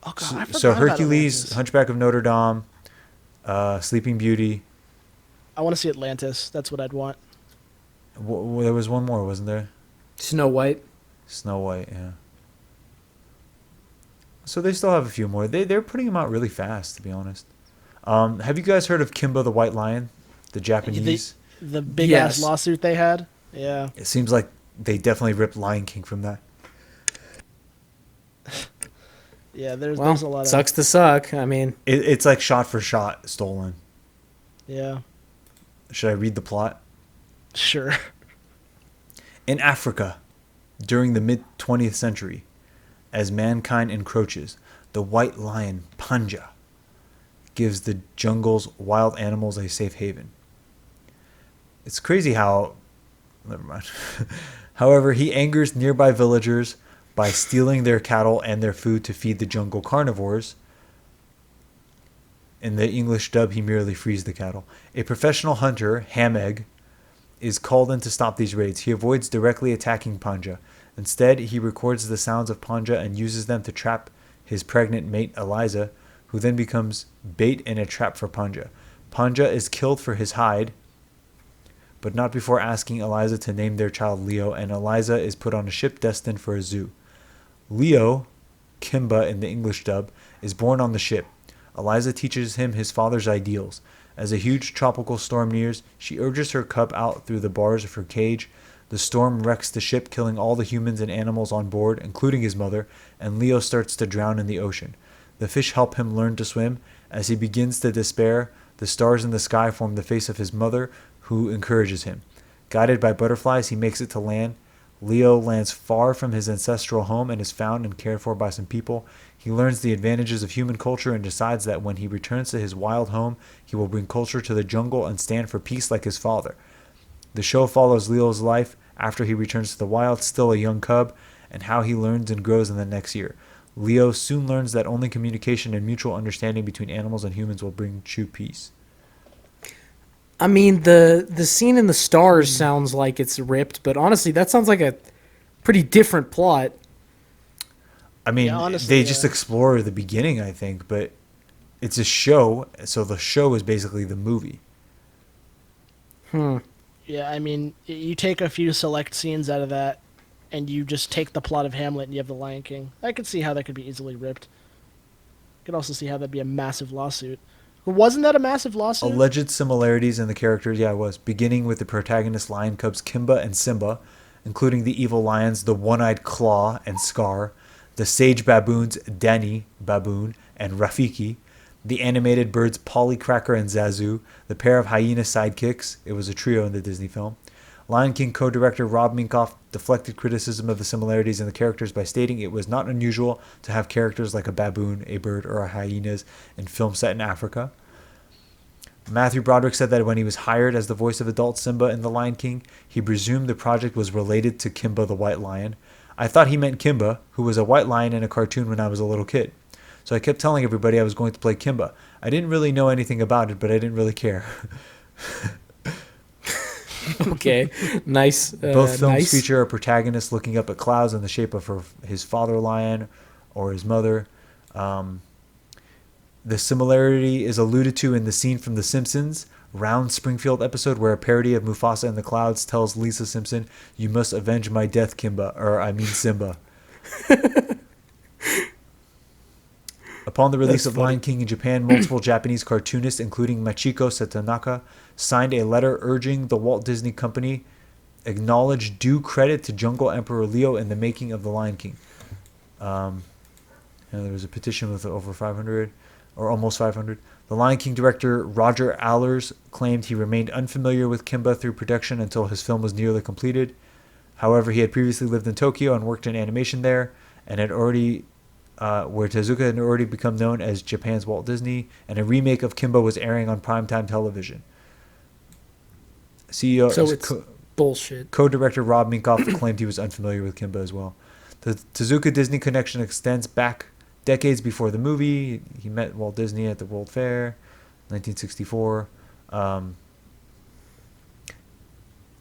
Oh, God, I forgot So about Hercules, Atlantis. Hunchback of Notre Dame, Sleeping Beauty. I want to see Atlantis. That's what I'd want. There was one more, wasn't there? Snow White. Snow White, yeah. So they still have a few more. They're putting them out really fast, to be honest. Have you guys heard of Kimba the White Lion, the Japanese? The big Yes. ass lawsuit they had. Yeah. It seems like they definitely ripped Lion King from that. Yeah. There's Well, a lot of. sucks to suck. I mean, It's like shot for shot stolen. Yeah. Should I read the plot? Sure. In Africa, during the mid-20th century, as mankind encroaches, the white lion Panja gives the jungle's wild animals a safe haven. It's crazy how... Never mind. However, he angers nearby villagers by stealing their cattle and their food to feed the jungle carnivores. In the English dub, he merely frees the cattle. A professional hunter, Hamegg, is called in to stop these raids. He avoids directly attacking Panja. Instead, he records the sounds of Panja and uses them to trap his pregnant mate, Eliza, who then becomes bait in a trap for Panja. Panja is killed for his hide, but not before asking Eliza to name their child Leo, and Eliza is put on a ship destined for a zoo. Leo, Kimba in the English dub, is born on the ship. Eliza teaches him his father's ideals. As a huge tropical storm nears, she urges her cub out through the bars of her cage. The storm wrecks the ship, killing all the humans and animals on board, including his mother, and Leo starts to drown in the ocean. The fish help him learn to swim. As he begins to despair, the stars in the sky form the face of his mother, who encourages him. Guided by butterflies, he makes it to land. Leo lands far from his ancestral home and is found and cared for by some people. He learns the advantages of human culture and decides that when he returns to his wild home, he will bring culture to the jungle and stand for peace like his father. The show follows Leo's life after he returns to the wild, still a young cub, and how he learns and grows in the next year. Leo soon learns that only communication and mutual understanding between animals and humans will bring true peace. I mean, the scene in the stars sounds like it's ripped, but honestly, that sounds like a pretty different plot. I mean, Yeah, honestly, they just explore the beginning, I think, but it's a show, so the show is basically the movie. Yeah, I mean, you take a few select scenes out of that, and you just take the plot of Hamlet and you have the Lion King. I could see how that could be easily ripped. I could also see how that'd be a massive lawsuit. Wasn't that a massive lawsuit? Alleged similarities in the characters, yeah, it was. Beginning with the protagonist lion cubs Kimba and Simba, including the evil lions, the one-eyed Claw and Scar, the sage baboons Danny Baboon and Rafiki, the animated birds Polly Cracker and Zazu, the pair of hyena sidekicks, it was a trio in the Disney film. Lion King co-director Rob Minkoff deflected criticism of the similarities in the characters by stating it was not unusual to have characters like a baboon, a bird, or a hyenas in films set in Africa. Matthew Broderick said that when he was hired as the voice of adult Simba in The Lion King, he presumed the project was related to Kimba the White Lion. I thought he meant Kimba, who was a white lion in a cartoon when I was a little kid. So I kept telling everybody I was going to play Kimba. I didn't really know anything about it, but I didn't really care. Okay, nice. Both films nice. feature a protagonist looking up at clouds in the shape of his father lion or his mother. The similarity is alluded to in the scene from The Simpsons Round Springfield episode where a parody of Mufasa in the clouds tells Lisa Simpson, "You must avenge my death, Kimba," or I mean Simba. Upon the release of Lion King in Japan, multiple Japanese cartoonists, including Machiko Setonaka, signed a letter urging the Walt Disney Company acknowledge due credit to Jungle Emperor Leo in the making of The Lion King. And there was a petition with over 500, or almost 500. The Lion King director Roger Allers claimed he remained unfamiliar with Kimba through production until his film was nearly completed. However, he had previously lived in Tokyo and worked in animation there, and had already where Tezuka had already become known as Japan's Walt Disney, and a remake of Kimba was airing on primetime television. CEO, So it's bullshit. Co-director Rob Minkoff claimed he was unfamiliar with Kimba as well. The Tezuka Disney connection extends back decades before the movie. He met Walt Disney at the World Fair, 1964.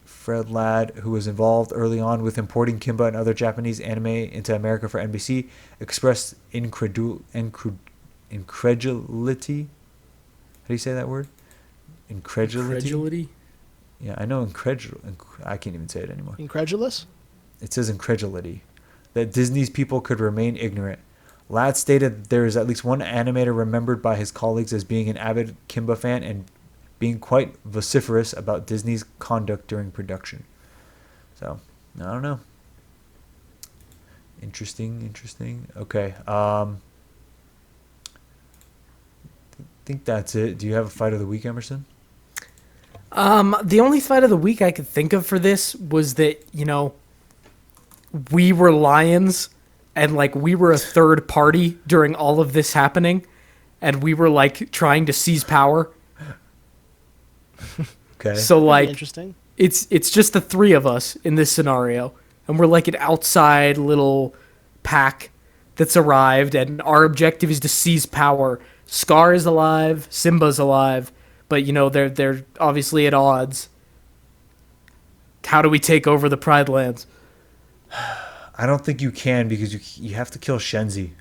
Fred Ladd, who was involved early on with importing Kimba and other Japanese anime into America for NBC, expressed incredulity. How do you say that word? Incredulity? Yeah, I know I can't even say it anymore. Incredulous? It says incredulity. That Disney's people could remain ignorant. Ladd stated that there is at least one animator remembered by his colleagues as being an avid Kimba fan and being quite vociferous about Disney's conduct during production. So, I don't know. Interesting. Okay. I think that's it. Do you have a fight of the week, Emerson? The only fight of the week I could think of for this was that, we were lions and we were a third party during all of this happening, and we were trying to seize power. Okay. So Interesting. it's just the three of us in this scenario, and we're an outside little pack that's arrived, and our objective is to seize power. Scar is alive, Simba's alive, but they're obviously at odds. How do we take over the Pride Lands? I don't think you can, because you have to kill Shenzi.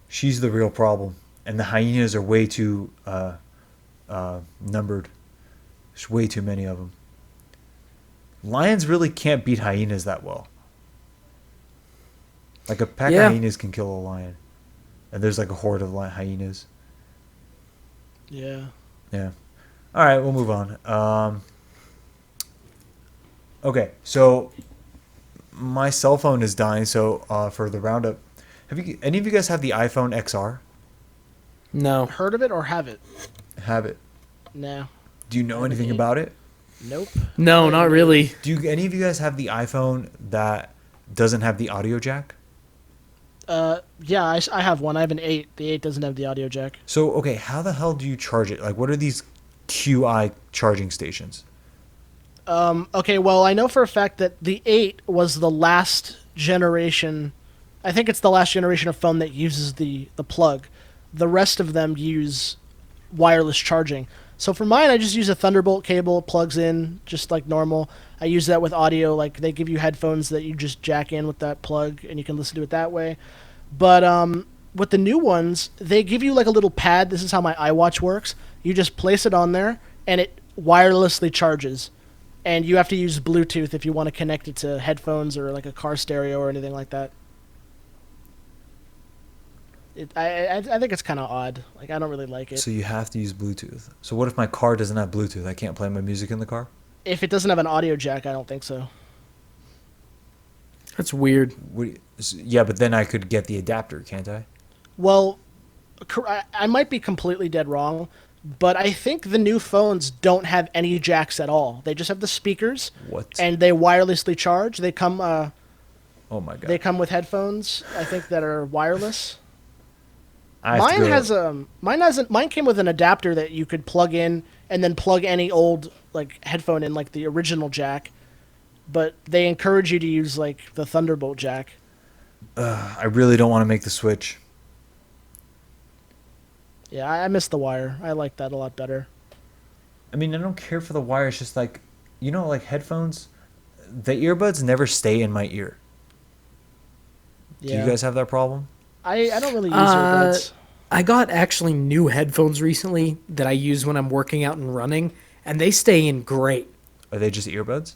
She's the real problem, and the hyenas are way too numbered. There's way too many of them. Lions really can't beat hyenas that well. A pack of hyenas can kill a lion, and there's a horde of hyenas. Yeah. Yeah. All right, we'll move on. Okay, so my cell phone is dying. So for the roundup, any of you guys have the iPhone XR? No. Heard of it or have it? Have it. No. Do you know anything about it? Nope. No, not really. Do any of you guys have the iPhone that doesn't have the audio jack? Yeah, I have one. I have an 8. The 8 doesn't have the audio jack. So, okay, how the hell do you charge it? What are these QI charging stations? Okay, well, I know for a fact that the 8 was the last generation. I think it's the last generation of phone that uses the plug. The rest of them use wireless charging. So for mine, I just use a Thunderbolt cable, it plugs in just like normal. I use that with audio, they give you headphones that you just jack in with that plug and you can listen to it that way. But with the new ones, they give you a little pad. This is how my iWatch works. You just place it on there and it wirelessly charges. And you have to use Bluetooth if you want to connect it to headphones or a car stereo or anything like that. I think it's kind of odd. I don't really like it. So you have to use Bluetooth. So what if my car doesn't have Bluetooth? I can't play my music in the car? If it doesn't have an audio jack, I don't think so. That's weird. Yeah, but then I could get the adapter, can't I? Well, I might be completely dead wrong, but I think the new phones don't have any jacks at all. They just have the speakers. What? And they wirelessly charge. They come. Oh my god. They come with headphones, I think, that are wireless. Mine came with an adapter that you could plug in and then plug any old like headphone in, like the original jack. But they encourage you to use like the Thunderbolt jack. I really don't want to make the switch. Yeah, I miss the wire. I like that a lot better. I mean, I don't care for the wire. It's just like, like headphones, the earbuds never stay in my ear. Yeah. Do you guys have that problem? I don't really use earbuds. I got actually new headphones recently that I use when I'm working out and running, and they stay in great. Are they just earbuds?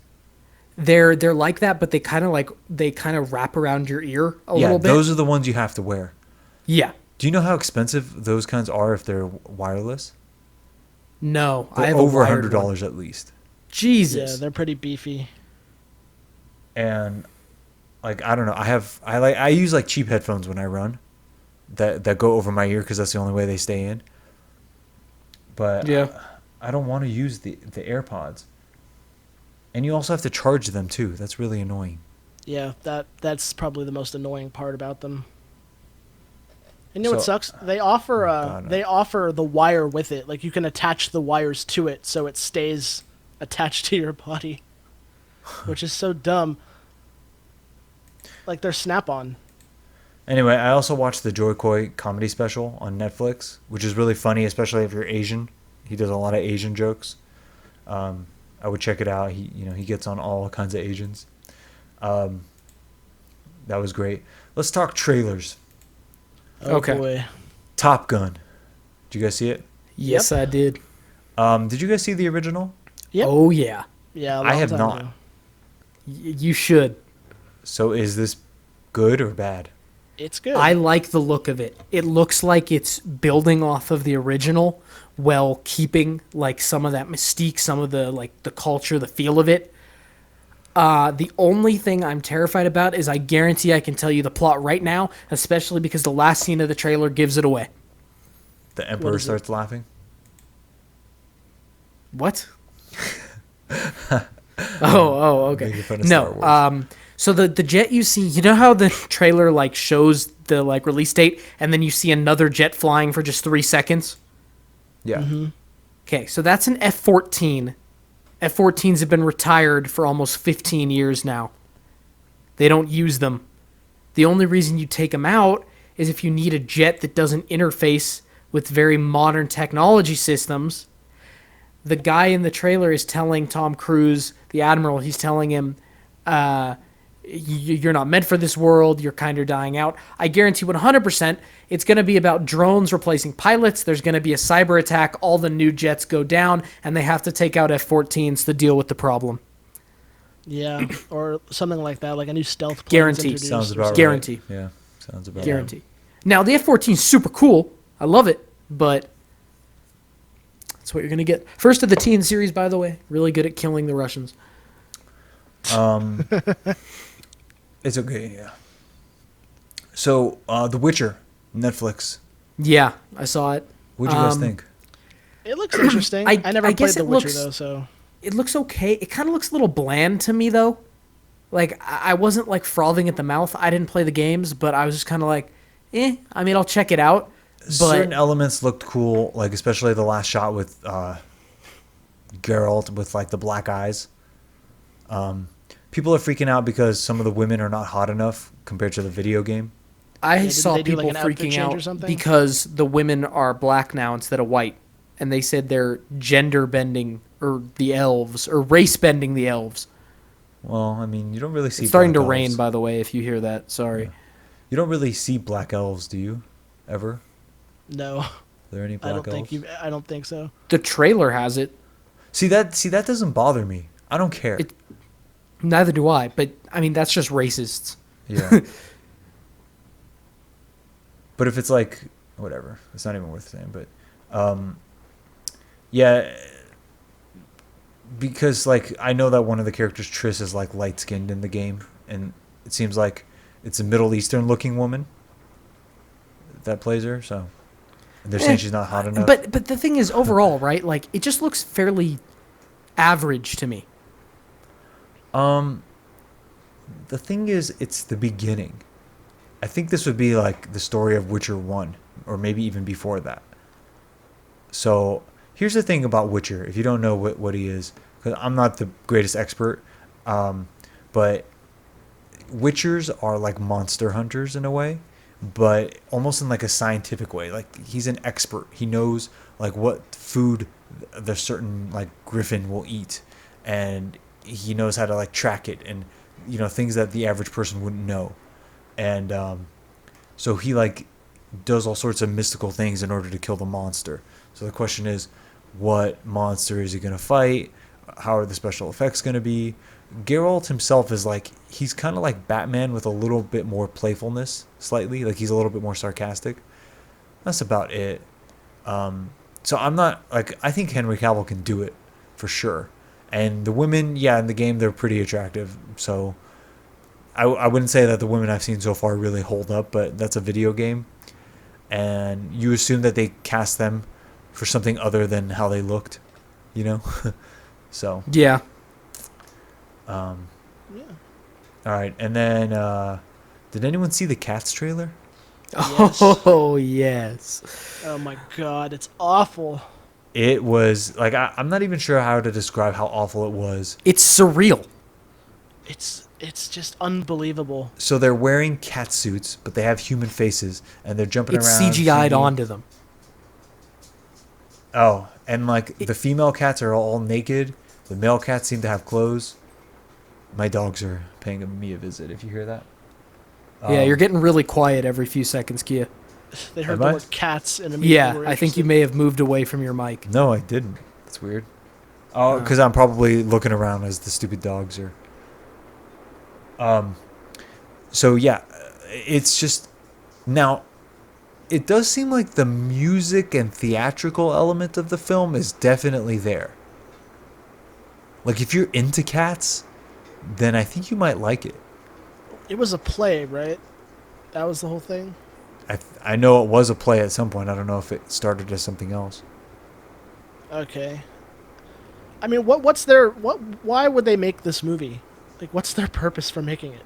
They're like that, but they kind of wrap around your ear a little bit. Yeah, those are the ones you have to wear. Yeah. Do you know how expensive those kinds are if they're wireless? No, I They're have over a wired $100 one. at least. Jesus. Yeah, they're pretty beefy. And like, I don't know, I use like cheap headphones when I run that go over my ear because that's the only way they stay in. But Yeah. I don't want to use the AirPods. And you also have to charge them too. That's really annoying. Yeah, that's probably the most annoying part about them. And you know what sucks? They offer they offer the wire with it. Like you can attach the wires to it so it stays attached to your body, which is so dumb. Like they're Snap-on. Anyway, I also watched the Joy Coy comedy special on Netflix, which is really funny, especially if you're Asian. He does a lot of Asian jokes. I would check it out. He gets on all kinds of Asians. That was great. Let's talk trailers. Oh, Okay. boy. Top Gun. Did you guys see it? Yes, I did. Did you guys see the original? Yep. Oh, yeah. Yeah, I have time not. ago. You should. So is this good or bad? It's good. I like the look of it. It looks like it's building off of the original while keeping like some of that mystique, some of the like the culture, the feel of it. The only thing I'm terrified about is I guarantee I can tell you the plot right now, especially because the last scene of the trailer gives it away. The Emperor starts laughing. What? Okay. Making fun of Star Wars. No, so the jet you see, you know how the trailer like shows the like release date, and then you see another jet flying for just 3 seconds? Yeah. Mm-hmm. Okay, so that's an F-14. F-14s have been retired for almost 15 years now. They don't use them. The only reason you take them out is if you need a jet that doesn't interface with very modern technology systems. The guy in the trailer is telling Tom Cruise, the Admiral, he's telling him, you're not meant for this world, you're kind of dying out. I guarantee 100% it's going to be about drones replacing pilots. There's going to be a cyber attack, all the new jets go down, and they have to take out F-14s to deal with the problem. Yeah, or something like that, like a new stealth plane. Guaranteed. Sounds about right. Guarantee. Yeah, sounds about Guarantee. Now, the F-14 is super cool. I love it, but that's what you're going to get. First of the teen series, by the way. Really good at killing the Russians. It's okay, yeah. So, The Witcher, Netflix. Yeah, I saw it. What'd you guys think? It looks interesting. I I never played guess The it Witcher, looks- though, so... It looks okay. It kind of looks a little bland to me, though. Like, I wasn't, like, frothing at the mouth. I didn't play the games, but I was just kind of like, I mean, I'll check it out. Certain But elements looked cool, like especially the last shot with Geralt with like the black eyes. People are freaking out because some of the women are not hot enough compared to the video game. I didn't saw they do, people like, an outfit freaking change or out something? because the women are black now instead of white. And they said they're gender bending or the elves or race bending the elves. Well, I mean, you don't really see. It's starting to black rain, elves. by the way, if you hear that. Sorry. Yeah. You don't really see black elves, do you? Ever? No, Are there any black elves? I don't think so. The trailer has it. See that doesn't bother me. I don't care. Neither do I. But, I mean, that's just racists. Yeah. But if it's like whatever, it's not even worth saying. But yeah, because like I know that one of the characters, Triss, is like light skinned in the game, and it seems like it's a Middle Eastern looking woman that plays her. So and they're saying she's not hot enough. But the thing is, overall, right? Like, it just looks fairly average to me. The thing is, it's the beginning. I think this would be like the story of Witcher 1. or maybe even before that. So here's the thing about Witcher. If you don't know what he is, because I'm not the greatest expert, but Witchers are like monster hunters in a way, but almost in like a scientific way. Like he's an expert. He knows like what food the certain like griffin will eat, and he knows how to like track it, and things that the average person wouldn't know. And so he like does all sorts of mystical things in order to kill the monster. So the question is, what monster is he going to fight? How are the special effects going to be? Geralt himself is like, he's kind of like Batman with a little bit more playfulness, slightly. Like he's a little bit more sarcastic. That's about it. So I'm not like, I think Henry Cavill can do it for sure. And the women, yeah, in the game, they're pretty attractive. So I wouldn't say that the women I've seen so far really hold up, but that's a video game. And you assume that they cast them for something other than how they looked, So. Yeah. Yeah. All right. And then, did anyone see the Cats trailer? Yes. Oh, yes. Oh my god, it's awful. It was like, I'm not even sure how to describe how awful it was. It's surreal. It's just unbelievable. So they're wearing cat suits, but they have human faces, and they're jumping It's around. CGI'd onto them. Oh, and like the female cats are all naked. The male cats seem to have clothes. My dogs are paying me a visit, if you hear that. Yeah, you're getting really quiet every few seconds, Kia. They heard Am the I? word cats and immediately Yeah, were I think you interested. may have moved away from your mic. No, I didn't. That's weird. Oh, because I'm probably looking around as the stupid dogs are. So yeah, it's just now. It does seem like the music and theatrical element of the film is definitely there. Like if you're into cats, then I think you might like it. It was a play, right? That was the whole thing? I know it was a play at some point. I don't know if it started as something else. Okay. I mean, why would they make this movie? Like, what's their purpose for making it?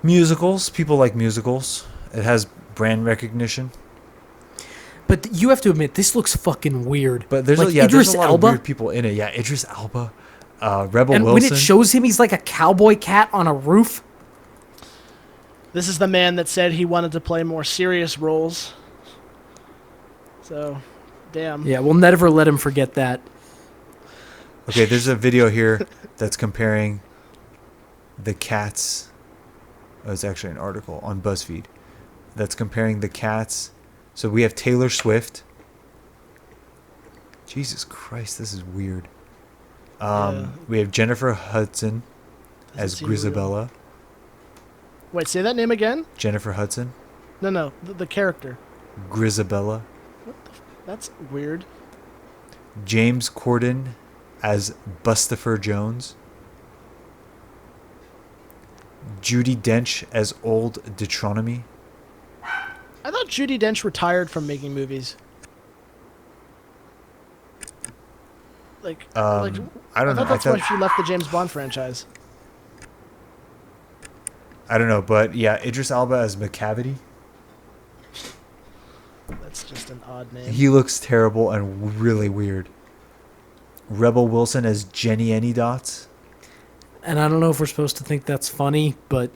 Musicals. People like musicals. It has brand recognition. But you have to admit, this looks fucking weird. But there's like there's Idris a lot Elba, of weird people in it. Yeah, Idris Elba, Rebel and Wilson. when it shows him, he's like a cowboy cat on a roof. This is the man that said he wanted to play more serious roles. So, damn. Yeah, we'll never let him forget that. Okay, there's a video here that's comparing the cats. Oh, it's actually an article on BuzzFeed that's comparing the cats. So we have Taylor Swift. Jesus Christ, this is weird. Yeah. We have Jennifer Hudson as seem real. Grisabella. Wait, say that name again? Jennifer Hudson, No, the character. Grisabella. That's weird. James Corden as Bustopher Jones. Judi Dench as Old Deuteronomy. I thought Judi Dench retired from making movies. Like, I don't know. thought that's why she left the James Bond franchise. I don't know, but yeah, Idris Elba as McCavity. That's just an odd name. He looks terrible and really weird. Rebel Wilson as Jenny Anydots. And I don't know if we're supposed to think that's funny, but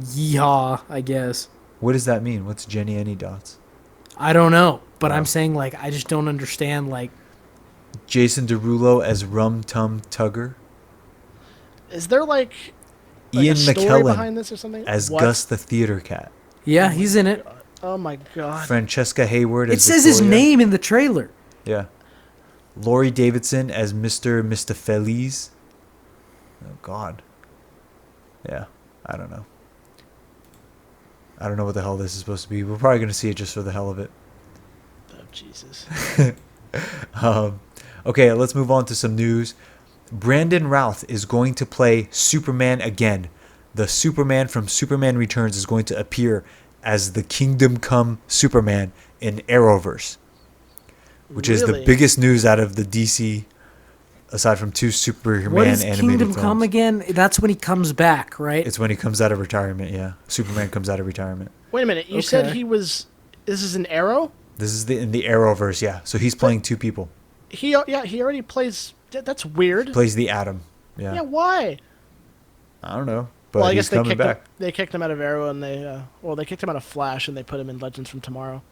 yeehaw, I guess. What does that mean? What's Jenny Anydots? I don't know, but Oh. I'm saying, like, I just don't understand, like... Jason Derulo as Rum Tum Tugger. Is there like Ian a story McKellen behind this or something? as What? Gus the Theater Cat. Yeah, he's in it. Oh my god. Francesca Hayward as It says his Victoria. name in the trailer. Yeah. Laurie Davidson as Mr. Feliz. Oh, God. Yeah, I don't know. I don't know what the hell this is supposed to be. We're probably going to see it just for the hell of it. Oh Jesus. Okay, let's move on to some news. Brandon Routh is going to play Superman again. The Superman from Superman Returns is going to appear as the Kingdom Come Superman in Arrowverse, which is the Really? biggest news out of the DC, aside from two Superman What is animated Kingdom films. Come again? That's when he comes back, right? It's when he comes out of retirement, yeah. Superman comes out of retirement. Wait a minute. You said Okay. he was This is an Arrow? This is in the Arrowverse, yeah. So he's playing two people. He already plays... That's weird. Plays the Atom. Yeah. Yeah, why? I don't know. But Well, I he's guess coming back. they kicked him out of Arrow, and they kicked him out of Flash, and they put him in Legends of Tomorrow.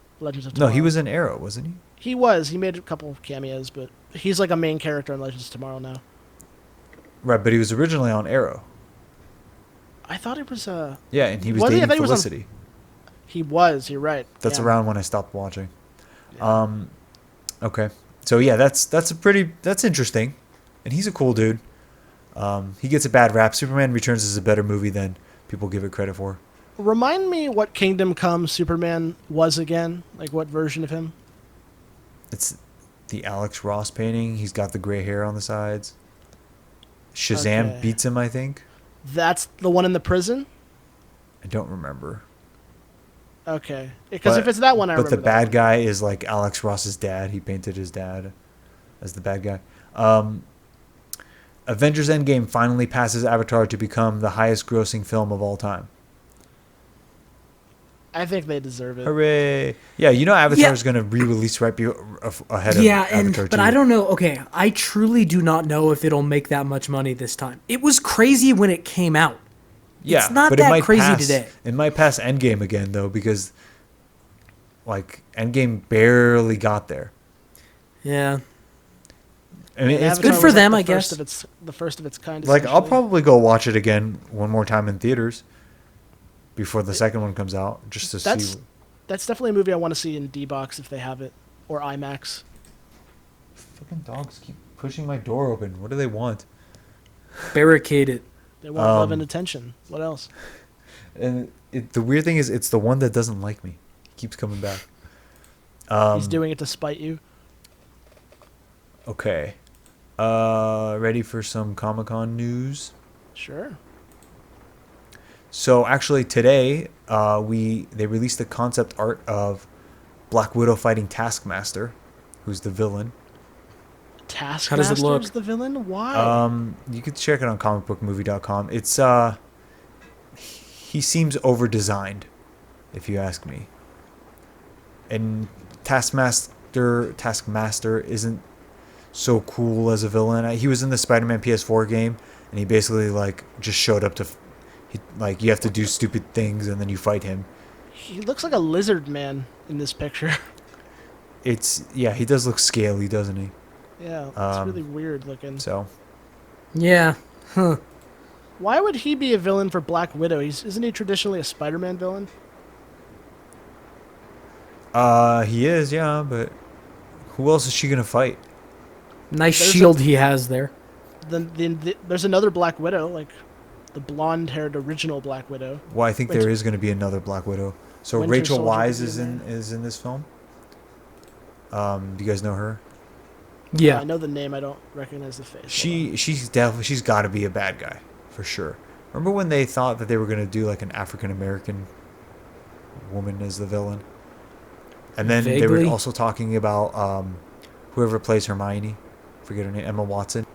No, he was in Arrow, wasn't he? He was. He made a couple of cameos, but he's like a main character in Legends of Tomorrow now. Right, but he was originally on Arrow. I thought it was Yeah, and he was Was he? I dating thought he was on- Felicity. He was. You're right. That's Yeah. around when I stopped watching. Okay. So yeah, that's interesting, and he's a cool dude. He gets a bad rap. Superman Returns is a better movie than people give it credit for. Remind me what Kingdom Come Superman was again. Like what version of him? It's the Alex Ross painting. He's got the gray hair on the sides. Shazam Okay. beats him, I think. That's the one in the prison. I don't remember. Okay, because if it's that one, I But remember. the that bad one. guy is like Alex Ross's dad. He painted his dad as the bad guy. Avengers Endgame finally passes Avatar to become the highest grossing film of all time. I think they deserve it. Hooray! Yeah, you know Avatar Yeah. is going to re-release right ahead of Yeah, Avatar 2. but I don't know. Okay, I truly do not know if it'll make that much money this time. It was crazy when it came out. Yeah, it's not but it that might crazy pass, today. It might pass Endgame again, though, because like Endgame barely got there. Yeah. I mean, it's Avatar good been, for was, them, the I first guess. the first of its kind. like I'll essentially. probably go watch it again one more time in theaters before the second one comes out, just to see. That's definitely a movie I want to see in D-Box if they have it, or IMAX. Fucking dogs keep pushing my door open. What do they want? Barricade it. They want love and attention. What else? And the weird thing is, it's the one that doesn't like me. He keeps coming back. He's doing it to spite you. Okay. Ready for some Comic-Con news? Sure. So actually today, they released the concept art of Black Widow fighting Taskmaster, who's the villain. Taskmaster's look? the villain? Why? You could check it on comicbookmovie.com. It's he seems over-designed, if you ask me. And Taskmaster isn't so cool as a villain. He was in the Spider-Man PS4 game, and he basically like just showed up to, you have to do stupid things and then you fight him. He looks like a lizard man in this picture. He does look scaly, doesn't he? Yeah, it's really weird looking. So Yeah. Huh. Why would he be a villain for Black Widow? Isn't he traditionally a Spider-Man villain? he is, yeah, but who else is she gonna fight? Nice There's shield he has there. There's another Black Widow, like the blonde-haired original Black Widow. Well, I think Winter- there is going to be another Black Widow. So Winter Rachel Soldier Wise could be is in in this film. Do you guys know her? Yeah. I know the name. I don't recognize the face. She's got to be a bad guy for sure. Remember when they thought that they were going to do like an African American woman as the villain, and then they Vaguely. were also talking about whoever plays Hermione, forget her name, Emma Watson,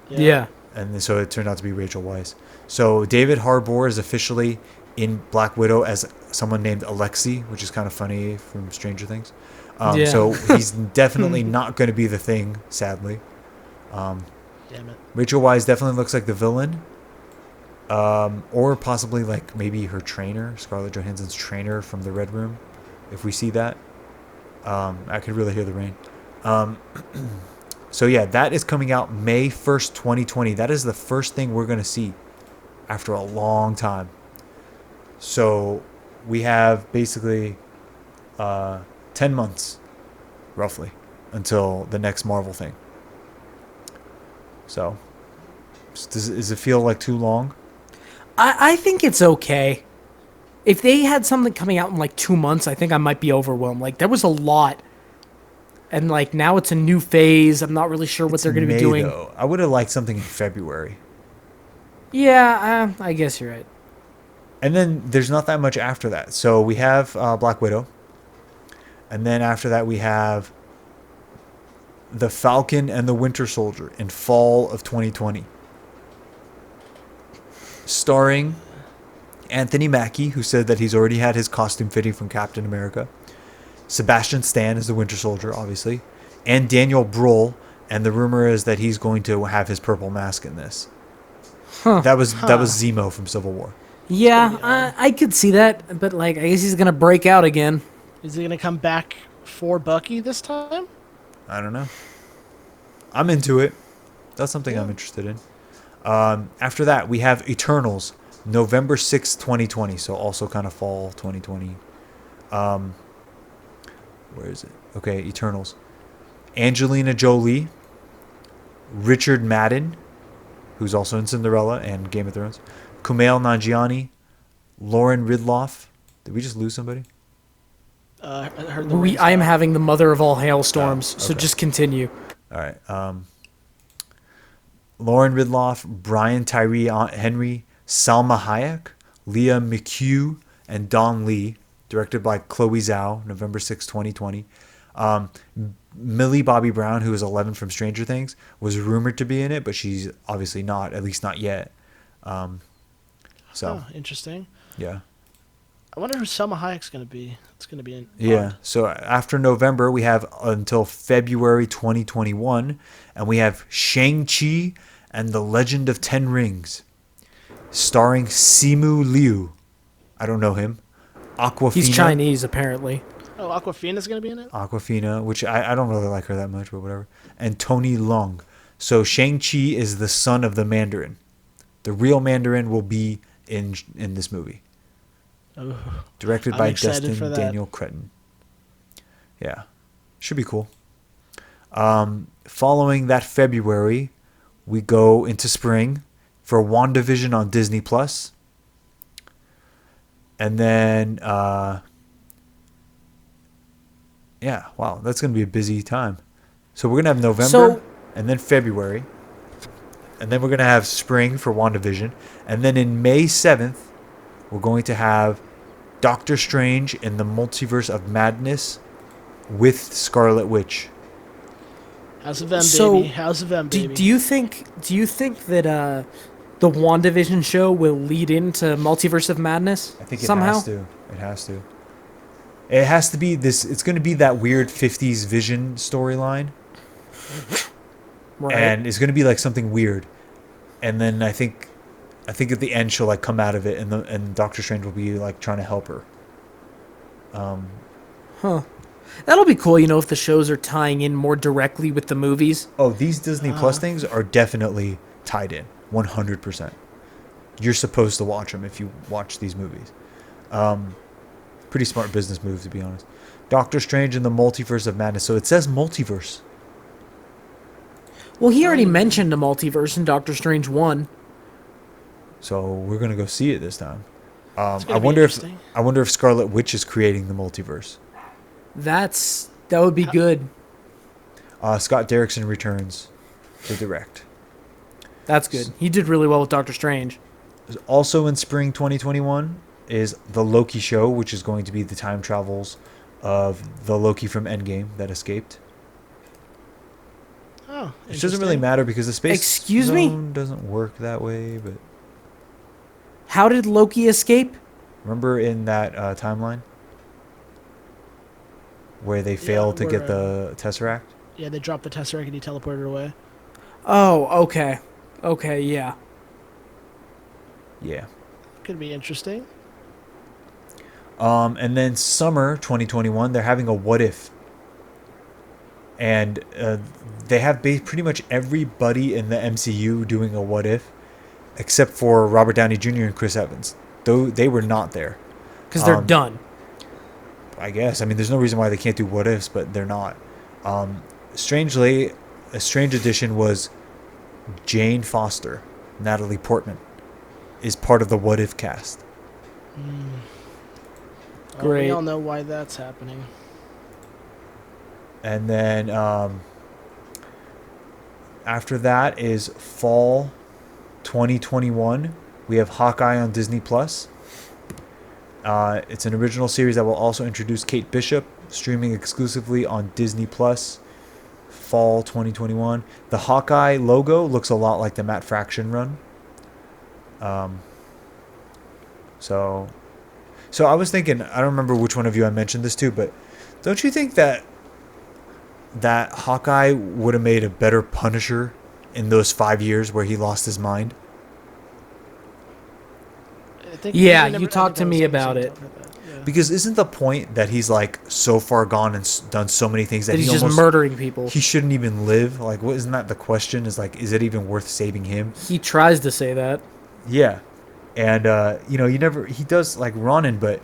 Yeah. and so it turned out to be Rachel Weisz. So David Harbour is officially in Black Widow as someone named Alexei, which is kind of funny from Stranger Things. Yeah. So he's definitely not going to be the Thing, sadly. Damn it. Rachel Weisz definitely looks like the villain. Or possibly like maybe her trainer, Scarlett Johansson's trainer from the Red Room, if we see that. I could really hear the rain. So yeah, that is coming out May 1st, 2020. That is the first thing we're going to see after a long time. So we have basically 10 months, roughly, until the next Marvel thing. So, does it feel like too long? I think it's okay. If they had something coming out in like 2 months, I think I might be overwhelmed. Like, there was a lot. And like now it's a new phase. I'm not really sure what they're going to be May, doing. though. I would have liked something in February. Yeah, I guess you're right. And then there's not that much after that. So we have Black Widow. And then after that we have The Falcon and the Winter Soldier in fall of 2020. Starring Anthony Mackie, who said that he's already had his costume fitting from Captain America. Sebastian Stan is the Winter Soldier, obviously, and Daniel Bruhl. And the rumor is that he's going to have his purple mask in this. That was Zemo from Civil War. Yeah, I could see that, but like I guess he's gonna break out again. Is he gonna come back for Bucky this time? I don't know. I'm into it. That's something I'm interested in. After that, we have Eternals, November 6th, 2020. So also kind of fall 2020. Where is it? Okay, Eternals. Angelina Jolie, Richard Madden, who's also in Cinderella and Game of Thrones, Kumail Nanjiani, Lauren Ridloff. Did we just lose somebody? I heard the I am having the mother of all hailstorms, Oh, so okay. just continue. All right. Lauren Ridloff, Brian Tyree Henry, Salma Hayek, Leah McHugh, and Don Lee. Directed by Chloe Zhao, November 6, 2020. Millie Bobby Brown, who is 11 from Stranger Things, was rumored to be in it, but she's obviously not, at least not yet. Interesting. Yeah. I wonder who Selma Hayek's going to be. It's going to be in. Yeah. So after November, we have until February 2021, and we have Shang-Chi and the Legend of Ten Rings, starring Simu Liu. I don't know him. Aquafina. He's Chinese, apparently. Oh, Aquafina's going to be in it? Aquafina, which I don't really like her that much, but whatever. And Tony Leung. So Shang-Chi is the son of the Mandarin. The real Mandarin will be in this movie. Oh, Directed I'm by excited Destin for that. Daniel Cretton. Yeah. Should be cool. Following that February, we go into spring for WandaVision on Disney Plus. And then yeah, wow, that's going to be a busy time. So we're going to have November and then February. And then we're going to have spring for WandaVision. And then in May 7th, we're going to have Doctor Strange in the Multiverse of Madness with Scarlet Witch. House of M, So, baby. House of M, baby. Do you think that the WandaVision show will lead into Multiverse of Madness? I think it somehow? has to. It has to. It has to be this. It's going to be that weird 50s Vision storyline. Right. And it's going to be like something weird. And then I think at the end she'll like come out of it, and Doctor Strange will be like trying to help her. That'll be cool, if the shows are tying in more directly with the movies. Oh, these Disney Plus things are definitely tied in, 100%. You're supposed to watch them if you watch these movies. Pretty smart business move, to be honest. Doctor Strange in the Multiverse of Madness. So it says multiverse. Well, he already mentioned a multiverse in Doctor Strange 1. So we're gonna go see it this time. gonna I be wonder interesting. if Scarlet Witch is creating the multiverse. That would be good. Scott Derrickson returns to direct. That's good. He did really well with Doctor Strange. Also in spring 2021 is the Loki show, which is going to be the time travels of the Loki from Endgame that escaped. Oh, Which doesn't really matter because the space Excuse me? zone doesn't work that way. But How did Loki escape? remember in that timeline where they failed to get the Tesseract? Yeah, they dropped the Tesseract and he teleported away. Oh, okay. Okay, yeah. Yeah. Could be interesting. And then summer 2021, they're having a what if. And they have pretty much everybody in the MCU doing a what if, except for Robert Downey Jr. and Chris Evans. Though they were not there. Because they're done. I guess. I mean, there's no reason why they can't do what ifs, but they're not. Strangely, a strange addition was Jane Foster, Natalie Portman, is part of the what if cast. Great. We all know why that's happening. And then after that is fall 2021. We have Hawkeye on Disney Plus. It's an original series that will also introduce Kate Bishop, streaming exclusively on Disney Plus. Fall 2021. The Hawkeye logo looks a lot like the Matt Fraction run. So I was thinking, I don't remember which one of you I mentioned this to, but Don't you think that Hawkeye would have made a better Punisher in those 5 years where he lost his mind? I think Yeah, I never- you I talked to think I me was about gonna it. talk about that, yeah. Because isn't the point that he's like so far gone and done so many things that, That he's he just almost murdering people. he shouldn't even live? Like, what isn't that the question? Is like, is it even worth saving him? He tries to say that. Yeah, and he does like Ronin, but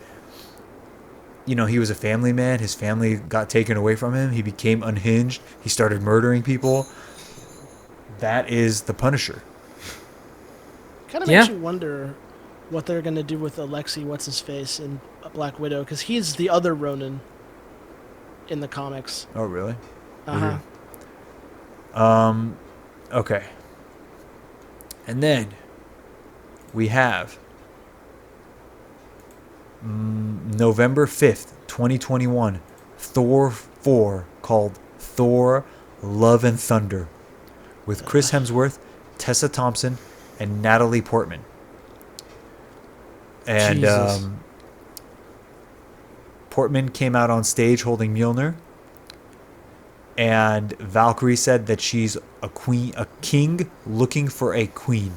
he was a family man. His family got taken away from him. He became unhinged. He started murdering people. That is the Punisher. Kind of Yeah. makes you wonder what they're going to do with Alexei, what's his face, in Black Widow, because he's the other Ronin in the comics. Oh, really? Uh-huh. Okay. And then we have November 5th, 2021, Thor 4, called Thor Love and Thunder, with Chris Hemsworth, Tessa Thompson, and Natalie Portman. And Jesus. Portman came out on stage holding Mjolnir. And Valkyrie said that she's a king looking for a queen.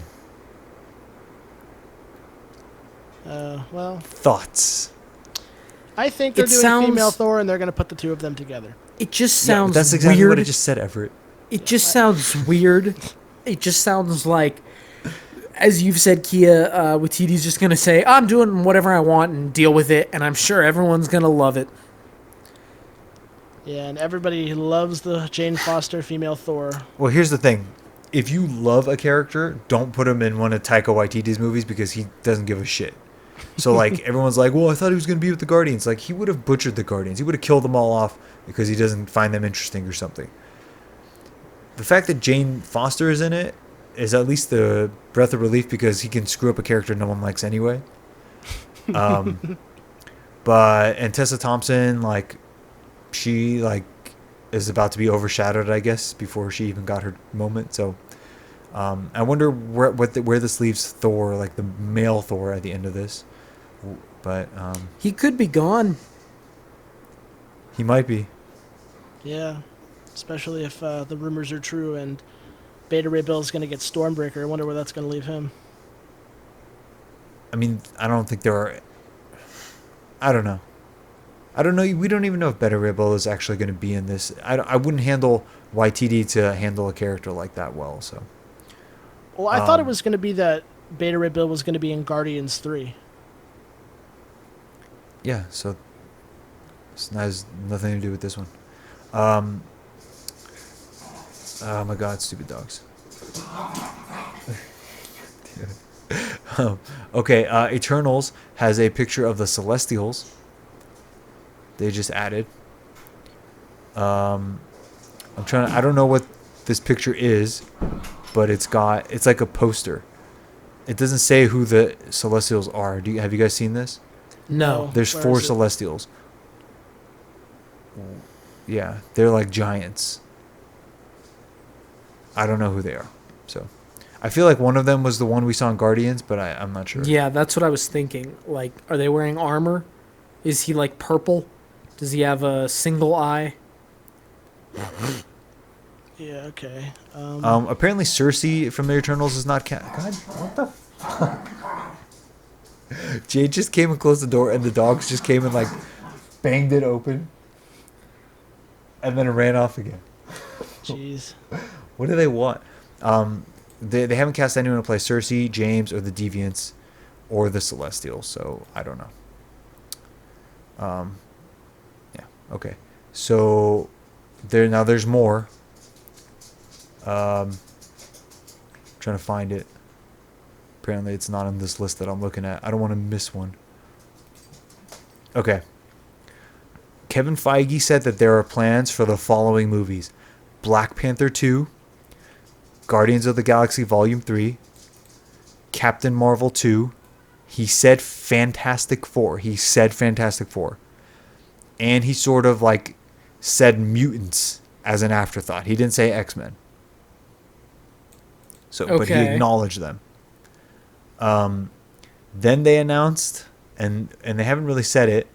Well, Thoughts? I think they're It doing sounds- female Thor, and they're going to put the two of them together. It just sounds that's exactly weird. what I just said, Everett. It just sounds weird. It just sounds like, as you've said, Kia, Watiti's just going to say, I'm doing whatever I want and deal with it, and I'm sure everyone's going to love it. Yeah, and everybody loves the Jane Foster female Thor. Well, here's the thing. If you love a character, don't put him in one of Taika Waititi's movies because he doesn't give a shit. So, like, everyone's like, well, I thought he was going to be with the Guardians. Like, he would have butchered the Guardians. He would have killed them all off because he doesn't find them interesting or something. The fact that Jane Foster is in it is at least the breath of relief because he can screw up a character no one likes anyway. And Tessa Thompson, like, she, like, is about to be overshadowed, I guess, before she even got her moment. So, I wonder where this leaves Thor, like the male Thor, at the end of this. But He could be gone. he might be. Yeah, especially if the rumors are true and Beta Ray Bill is going to get Stormbreaker. I wonder where that's going to leave him. I mean, I don't think there are. I don't know. We don't even know if Beta Ray Bill is actually going to be in this. I wouldn't handle YTD to handle a character like that well. So. Well, I thought it was going to be that Beta Ray Bill was going to be in Guardians 3. Yeah, so it has nothing to do with this one. Oh my God, stupid dogs. Okay, Eternals has a picture of the Celestials. They just added. I don't know what this picture is, but it's like a poster. It doesn't say who the Celestials are. Have you guys seen this? No. There's Where 4 is it? Celestials. Yeah, they're like giants. I don't know who they are. So, I feel like one of them was the one we saw in Guardians, but I'm not sure. Yeah, that's what I was thinking. Like, are they wearing armor? Is he, like, purple? Does he have a single eye? Yeah, okay. Apparently Cersei from the Eternals is not God, what the fuck? Jade just came and closed the door, and the dogs just came and, like, banged it open. And then it ran off again. Jeez. What do they want? They haven't cast anyone to play Cersei, James, or the Deviants, or the Celestials, so I don't know. Yeah, okay. So there's more. Trying to find it. Apparently it's not on this list that I'm looking at. I don't want to miss one. Okay. Kevin Feige said that there are plans for the following movies: Black Panther 2, Guardians of the Galaxy Volume 3, Captain Marvel 2. He said Fantastic Four. And he sort of like said mutants as an afterthought. He didn't say X-Men. So, but he Okay. acknowledged them. Then they announced, and they haven't really said it,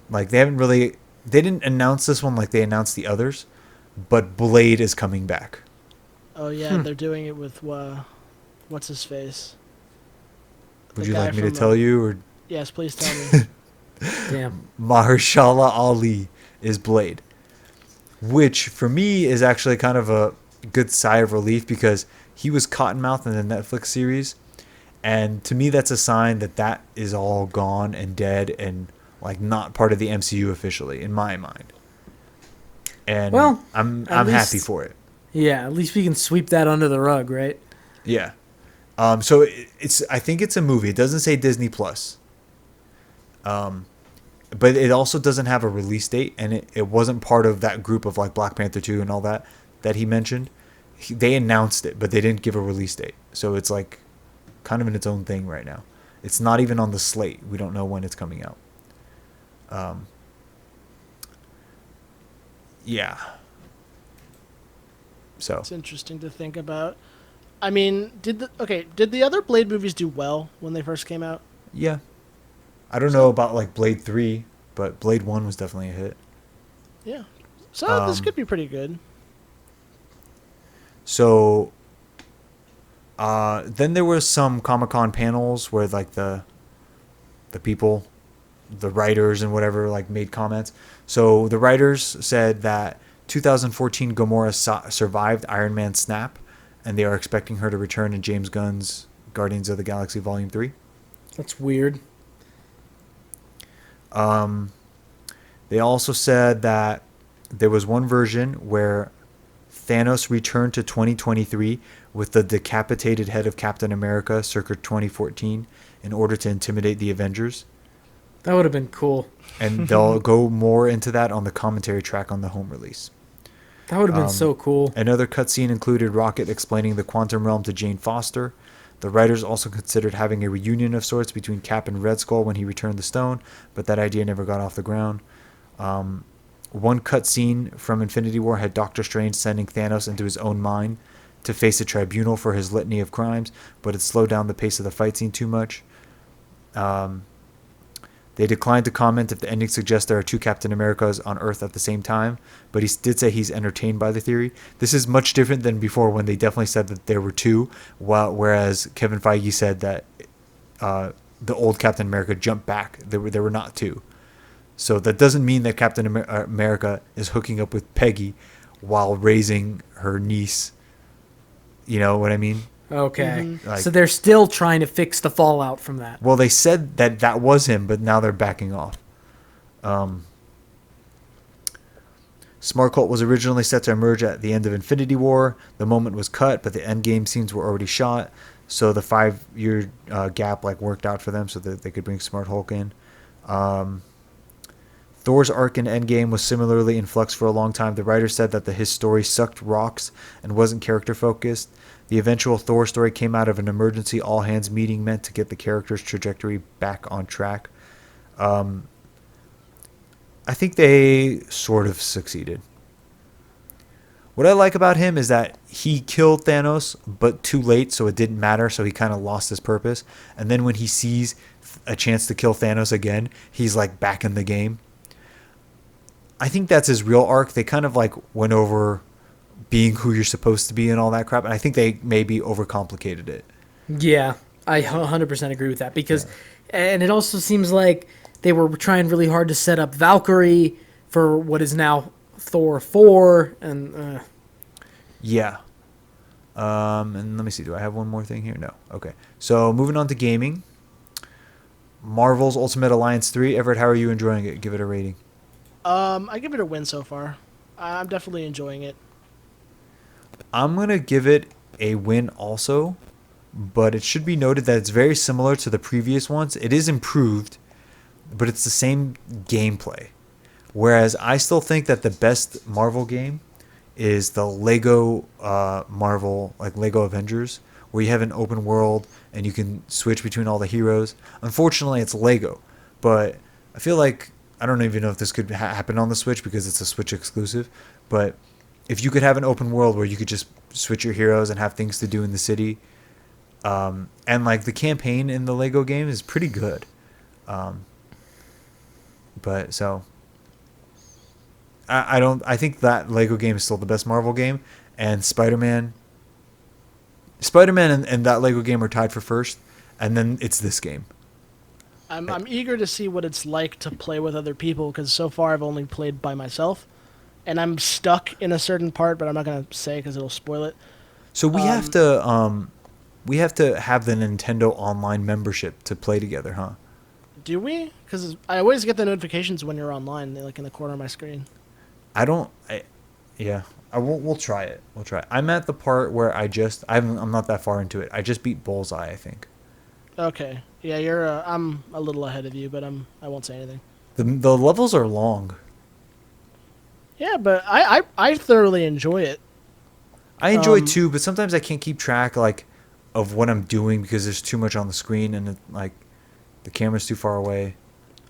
like they haven't really they didn't announce this one like they announced the others, but Blade is coming back. Oh yeah, they're doing it with what's his face? Would The you guy like me to from, tell you, or Yes, please tell me. Damn. Mahershala Ali is Blade, which for me is actually kind of a good sigh of relief because he was Cottonmouth in the Netflix series, and to me that's a sign that that is all gone and dead and like not part of the MCU officially in my mind. And Well, I'm at happy least- for it. Yeah, at least we can sweep that under the rug, right? Yeah. So it's I think it's a movie. It doesn't say Disney Plus. But it also doesn't have a release date, and it wasn't part of that group of like Black Panther 2 and all that he mentioned. They announced it, but they didn't give a release date. So it's like kind of in its own thing right now. It's not even on the slate. We don't know when it's coming out. Yeah. So It's interesting to think about. I mean, did the other Blade movies do well when they first came out? yeah. I don't know about like Blade 3, but Blade 1 was definitely a hit. Yeah. So this Um, could be pretty good. So then there were some Comic-Con panels where like the people, the writers and whatever, like made comments. So the writers said that 2014 Gamora survived Iron Man's snap, and they are expecting her to return in James Gunn's Guardians of the Galaxy Volume 3. That's weird. They also said that there was one version where Thanos returned to 2023 with the decapitated head of Captain America circa 2014 in order to intimidate the Avengers. That would have been cool. And they'll go more into that on the commentary track on the home release. That would have been so cool. Another cutscene included Rocket explaining the quantum realm to Jane Foster. The writers also considered having a reunion of sorts between Cap and Red Skull when he returned the stone, but that idea never got off the ground. One cutscene from Infinity War had Doctor Strange sending Thanos into his own mind to face a tribunal for his litany of crimes, but it slowed down the pace of the fight scene too much. They declined to comment if the ending suggests there are two Captain Americas on Earth at the same time, but he did say he's entertained by the theory. This is much different than before when they definitely said that there were two, whereas Kevin Feige said that the old Captain America jumped back. There were not two. So that doesn't mean that Captain America is hooking up with Peggy while raising her niece. You know what I mean? Okay. Like- So they're still trying to fix the fallout from that. Well, they said that was him, but now they're backing off. Smart Cult was originally set to emerge at the end of Infinity War. The moment was cut, but the Endgame scenes were already shot, so the 5-year gap worked out for them, so that they could bring Smart Hulk in. Thor's arc in Endgame was similarly in flux for a long time. The writer said that his story sucked rocks and wasn't character focused. The eventual Thor story came out of an emergency all-hands meeting meant to get the character's trajectory back on track. I think they sort of succeeded. What I like about him is that he killed Thanos, but too late, so it didn't matter, so he kind of lost his purpose. And then when he sees a chance to kill Thanos again, he's back in the game. I think that's his real arc. They kind of went over being who you're supposed to be and all that crap, and I think they maybe overcomplicated it. Yeah, I 100% agree with that because, and it also seems like they were trying really hard to set up Valkyrie for what is now Thor 4, and Yeah. And let me see. Do I have one more thing here? No. Okay. So moving on to gaming. Marvel's Ultimate Alliance 3. Everett, how are you enjoying it? Give it a rating. I give it a win so far. I'm definitely enjoying it. I'm going to give it a win also, but it should be noted that it's very similar to the previous ones. It is improved, but it's the same gameplay. Whereas I still think that the best Marvel game is the Lego Marvel, Lego Avengers, where you have an open world and you can switch between all the heroes. Unfortunately, it's Lego, but I feel like, I don't even know if this could happen on the Switch because it's a Switch exclusive, but if you could have an open world where you could just switch your heroes and have things to do in the city, and the campaign in the Lego game is pretty good. But so I don't. I think that Lego game is still the best Marvel game, and Spider-Man and that Lego game are tied for first, and then it's this game. I'm eager to see what it's like to play with other people, because so far I've only played by myself, and I'm stuck in a certain part, but I'm not gonna say because it'll spoil it. So we have to have the Nintendo Online membership to play together, huh? Do we? Because I always get the notifications when you're online, like in the corner of my screen. We'll try it. I'm at the part where I'm not that far into it. I just beat Bullseye, I think. Okay. Yeah, I'm a little ahead of you, but I won't say anything. The levels are long. Yeah, but I thoroughly enjoy it. I enjoy it too, but sometimes I can't keep track of what I'm doing because there's too much on the screen and the camera's too far away.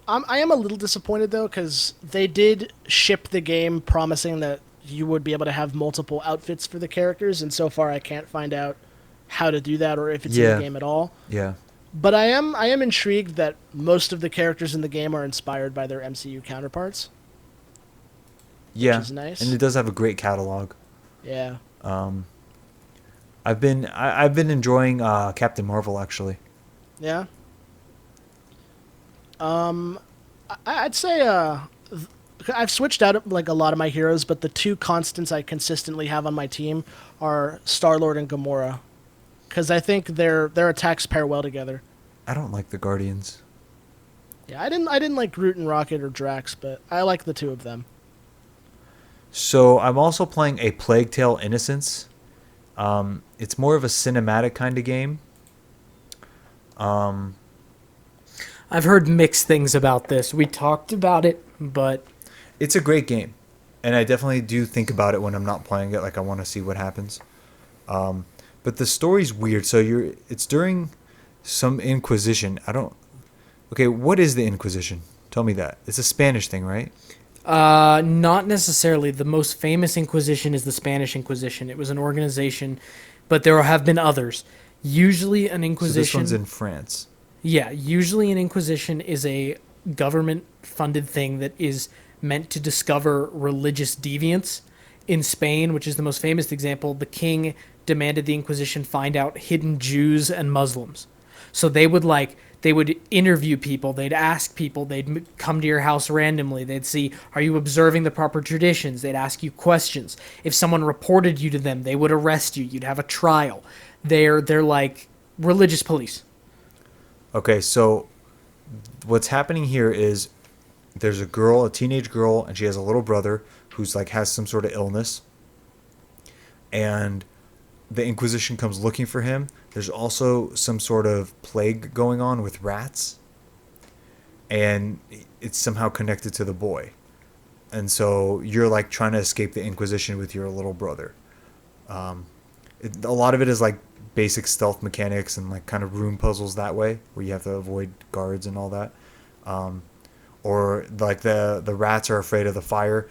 I am a little disappointed though, because they did ship the game promising that you would be able to have multiple outfits for the characters, and so far I can't find out how to do that or if it's in the game at all. Yeah. But I am intrigued that most of the characters in the game are inspired by their MCU counterparts. Yeah. Which is nice. And it does have a great catalog. Yeah. I've been enjoying Captain Marvel actually. Yeah. I'd say I've switched out a lot of my heroes, but the two constants I consistently have on my team are Star-Lord and Gamora, because I think their attacks pair well together. I don't like the Guardians. Yeah, I didn't like Groot and Rocket or Drax, but I like the two of them. So I'm also playing a Plague Tale: Innocence. It's more of a cinematic kind of game. I've heard mixed things about this. We talked about it, but it's a great game, and I definitely do think about it when I'm not playing it. Like I want to see what happens. But the story's weird. So it's during some Inquisition. Okay, what is the Inquisition? Tell me that. It's a Spanish thing, right? not necessarily. The most famous Inquisition is the Spanish Inquisition. It was an organization, but there have been others. Usually an Inquisition... So this one's in France. Yeah, usually an Inquisition is a government-funded thing that is meant to discover religious deviance. In Spain, which is the most famous example, the king demanded the Inquisition find out hidden Jews and Muslims. So they would interview people, they'd ask people, they'd come to your house randomly, they'd see, are you observing the proper traditions? They'd ask you questions. If someone reported you to them, they would arrest you. You'd have a trial. They're like religious police. Okay, so what's happening here is there's a teenage girl, and she has a little brother who's has some sort of illness, and the Inquisition comes looking for him. There's also some sort of plague going on with rats, and it's somehow connected to the boy, and so you're trying to escape the Inquisition with your little brother. A lot of it is basic stealth mechanics and kind of room puzzles that way, where you have to avoid guards and all that. Or the rats are afraid of the fire.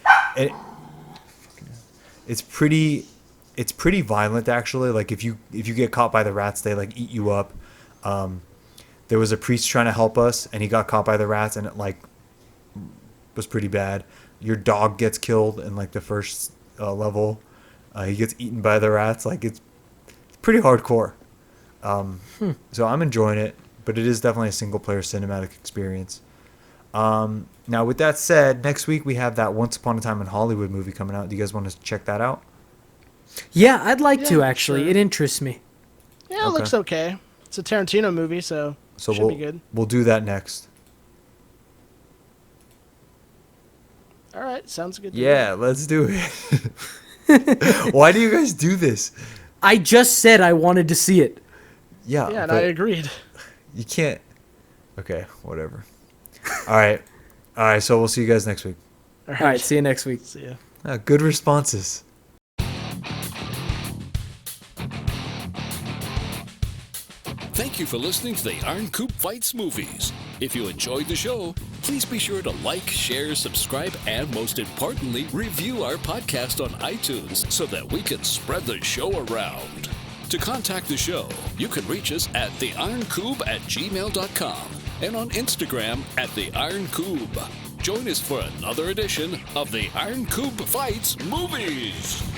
It's pretty violent actually. If you get caught by the rats, they eat you up. There was a priest trying to help us, and he got caught by the rats, and it was pretty bad. Your dog gets killed in the first level. He gets eaten by the rats. It's pretty hardcore. So I'm enjoying it, but it is definitely a single player cinematic experience. Now, with that said, next week we have that Once Upon a Time in Hollywood movie coming out. Do you guys want to check that out? Yeah, I'd like to, actually. Sure. It interests me. Yeah, it looks okay. It's a Tarantino movie, so should be good. We'll do that next. All right, sounds good. Yeah, let's do it. Why do you guys do this? I just said I wanted to see it. Yeah, and I agreed. You can't... Okay, whatever. All right, so we'll see you guys next week. All right, see you next week. See ya. Good responses. Thank you for listening to the Iron Coop Fights Movies. If you enjoyed the show, please be sure to like, share, subscribe, and most importantly, review our podcast on iTunes so that we can spread the show around. To contact the show, you can reach us at theironcoob@gmail.com and on Instagram @theironcoob. Join us for another edition of the Iron Cube Fights Movies.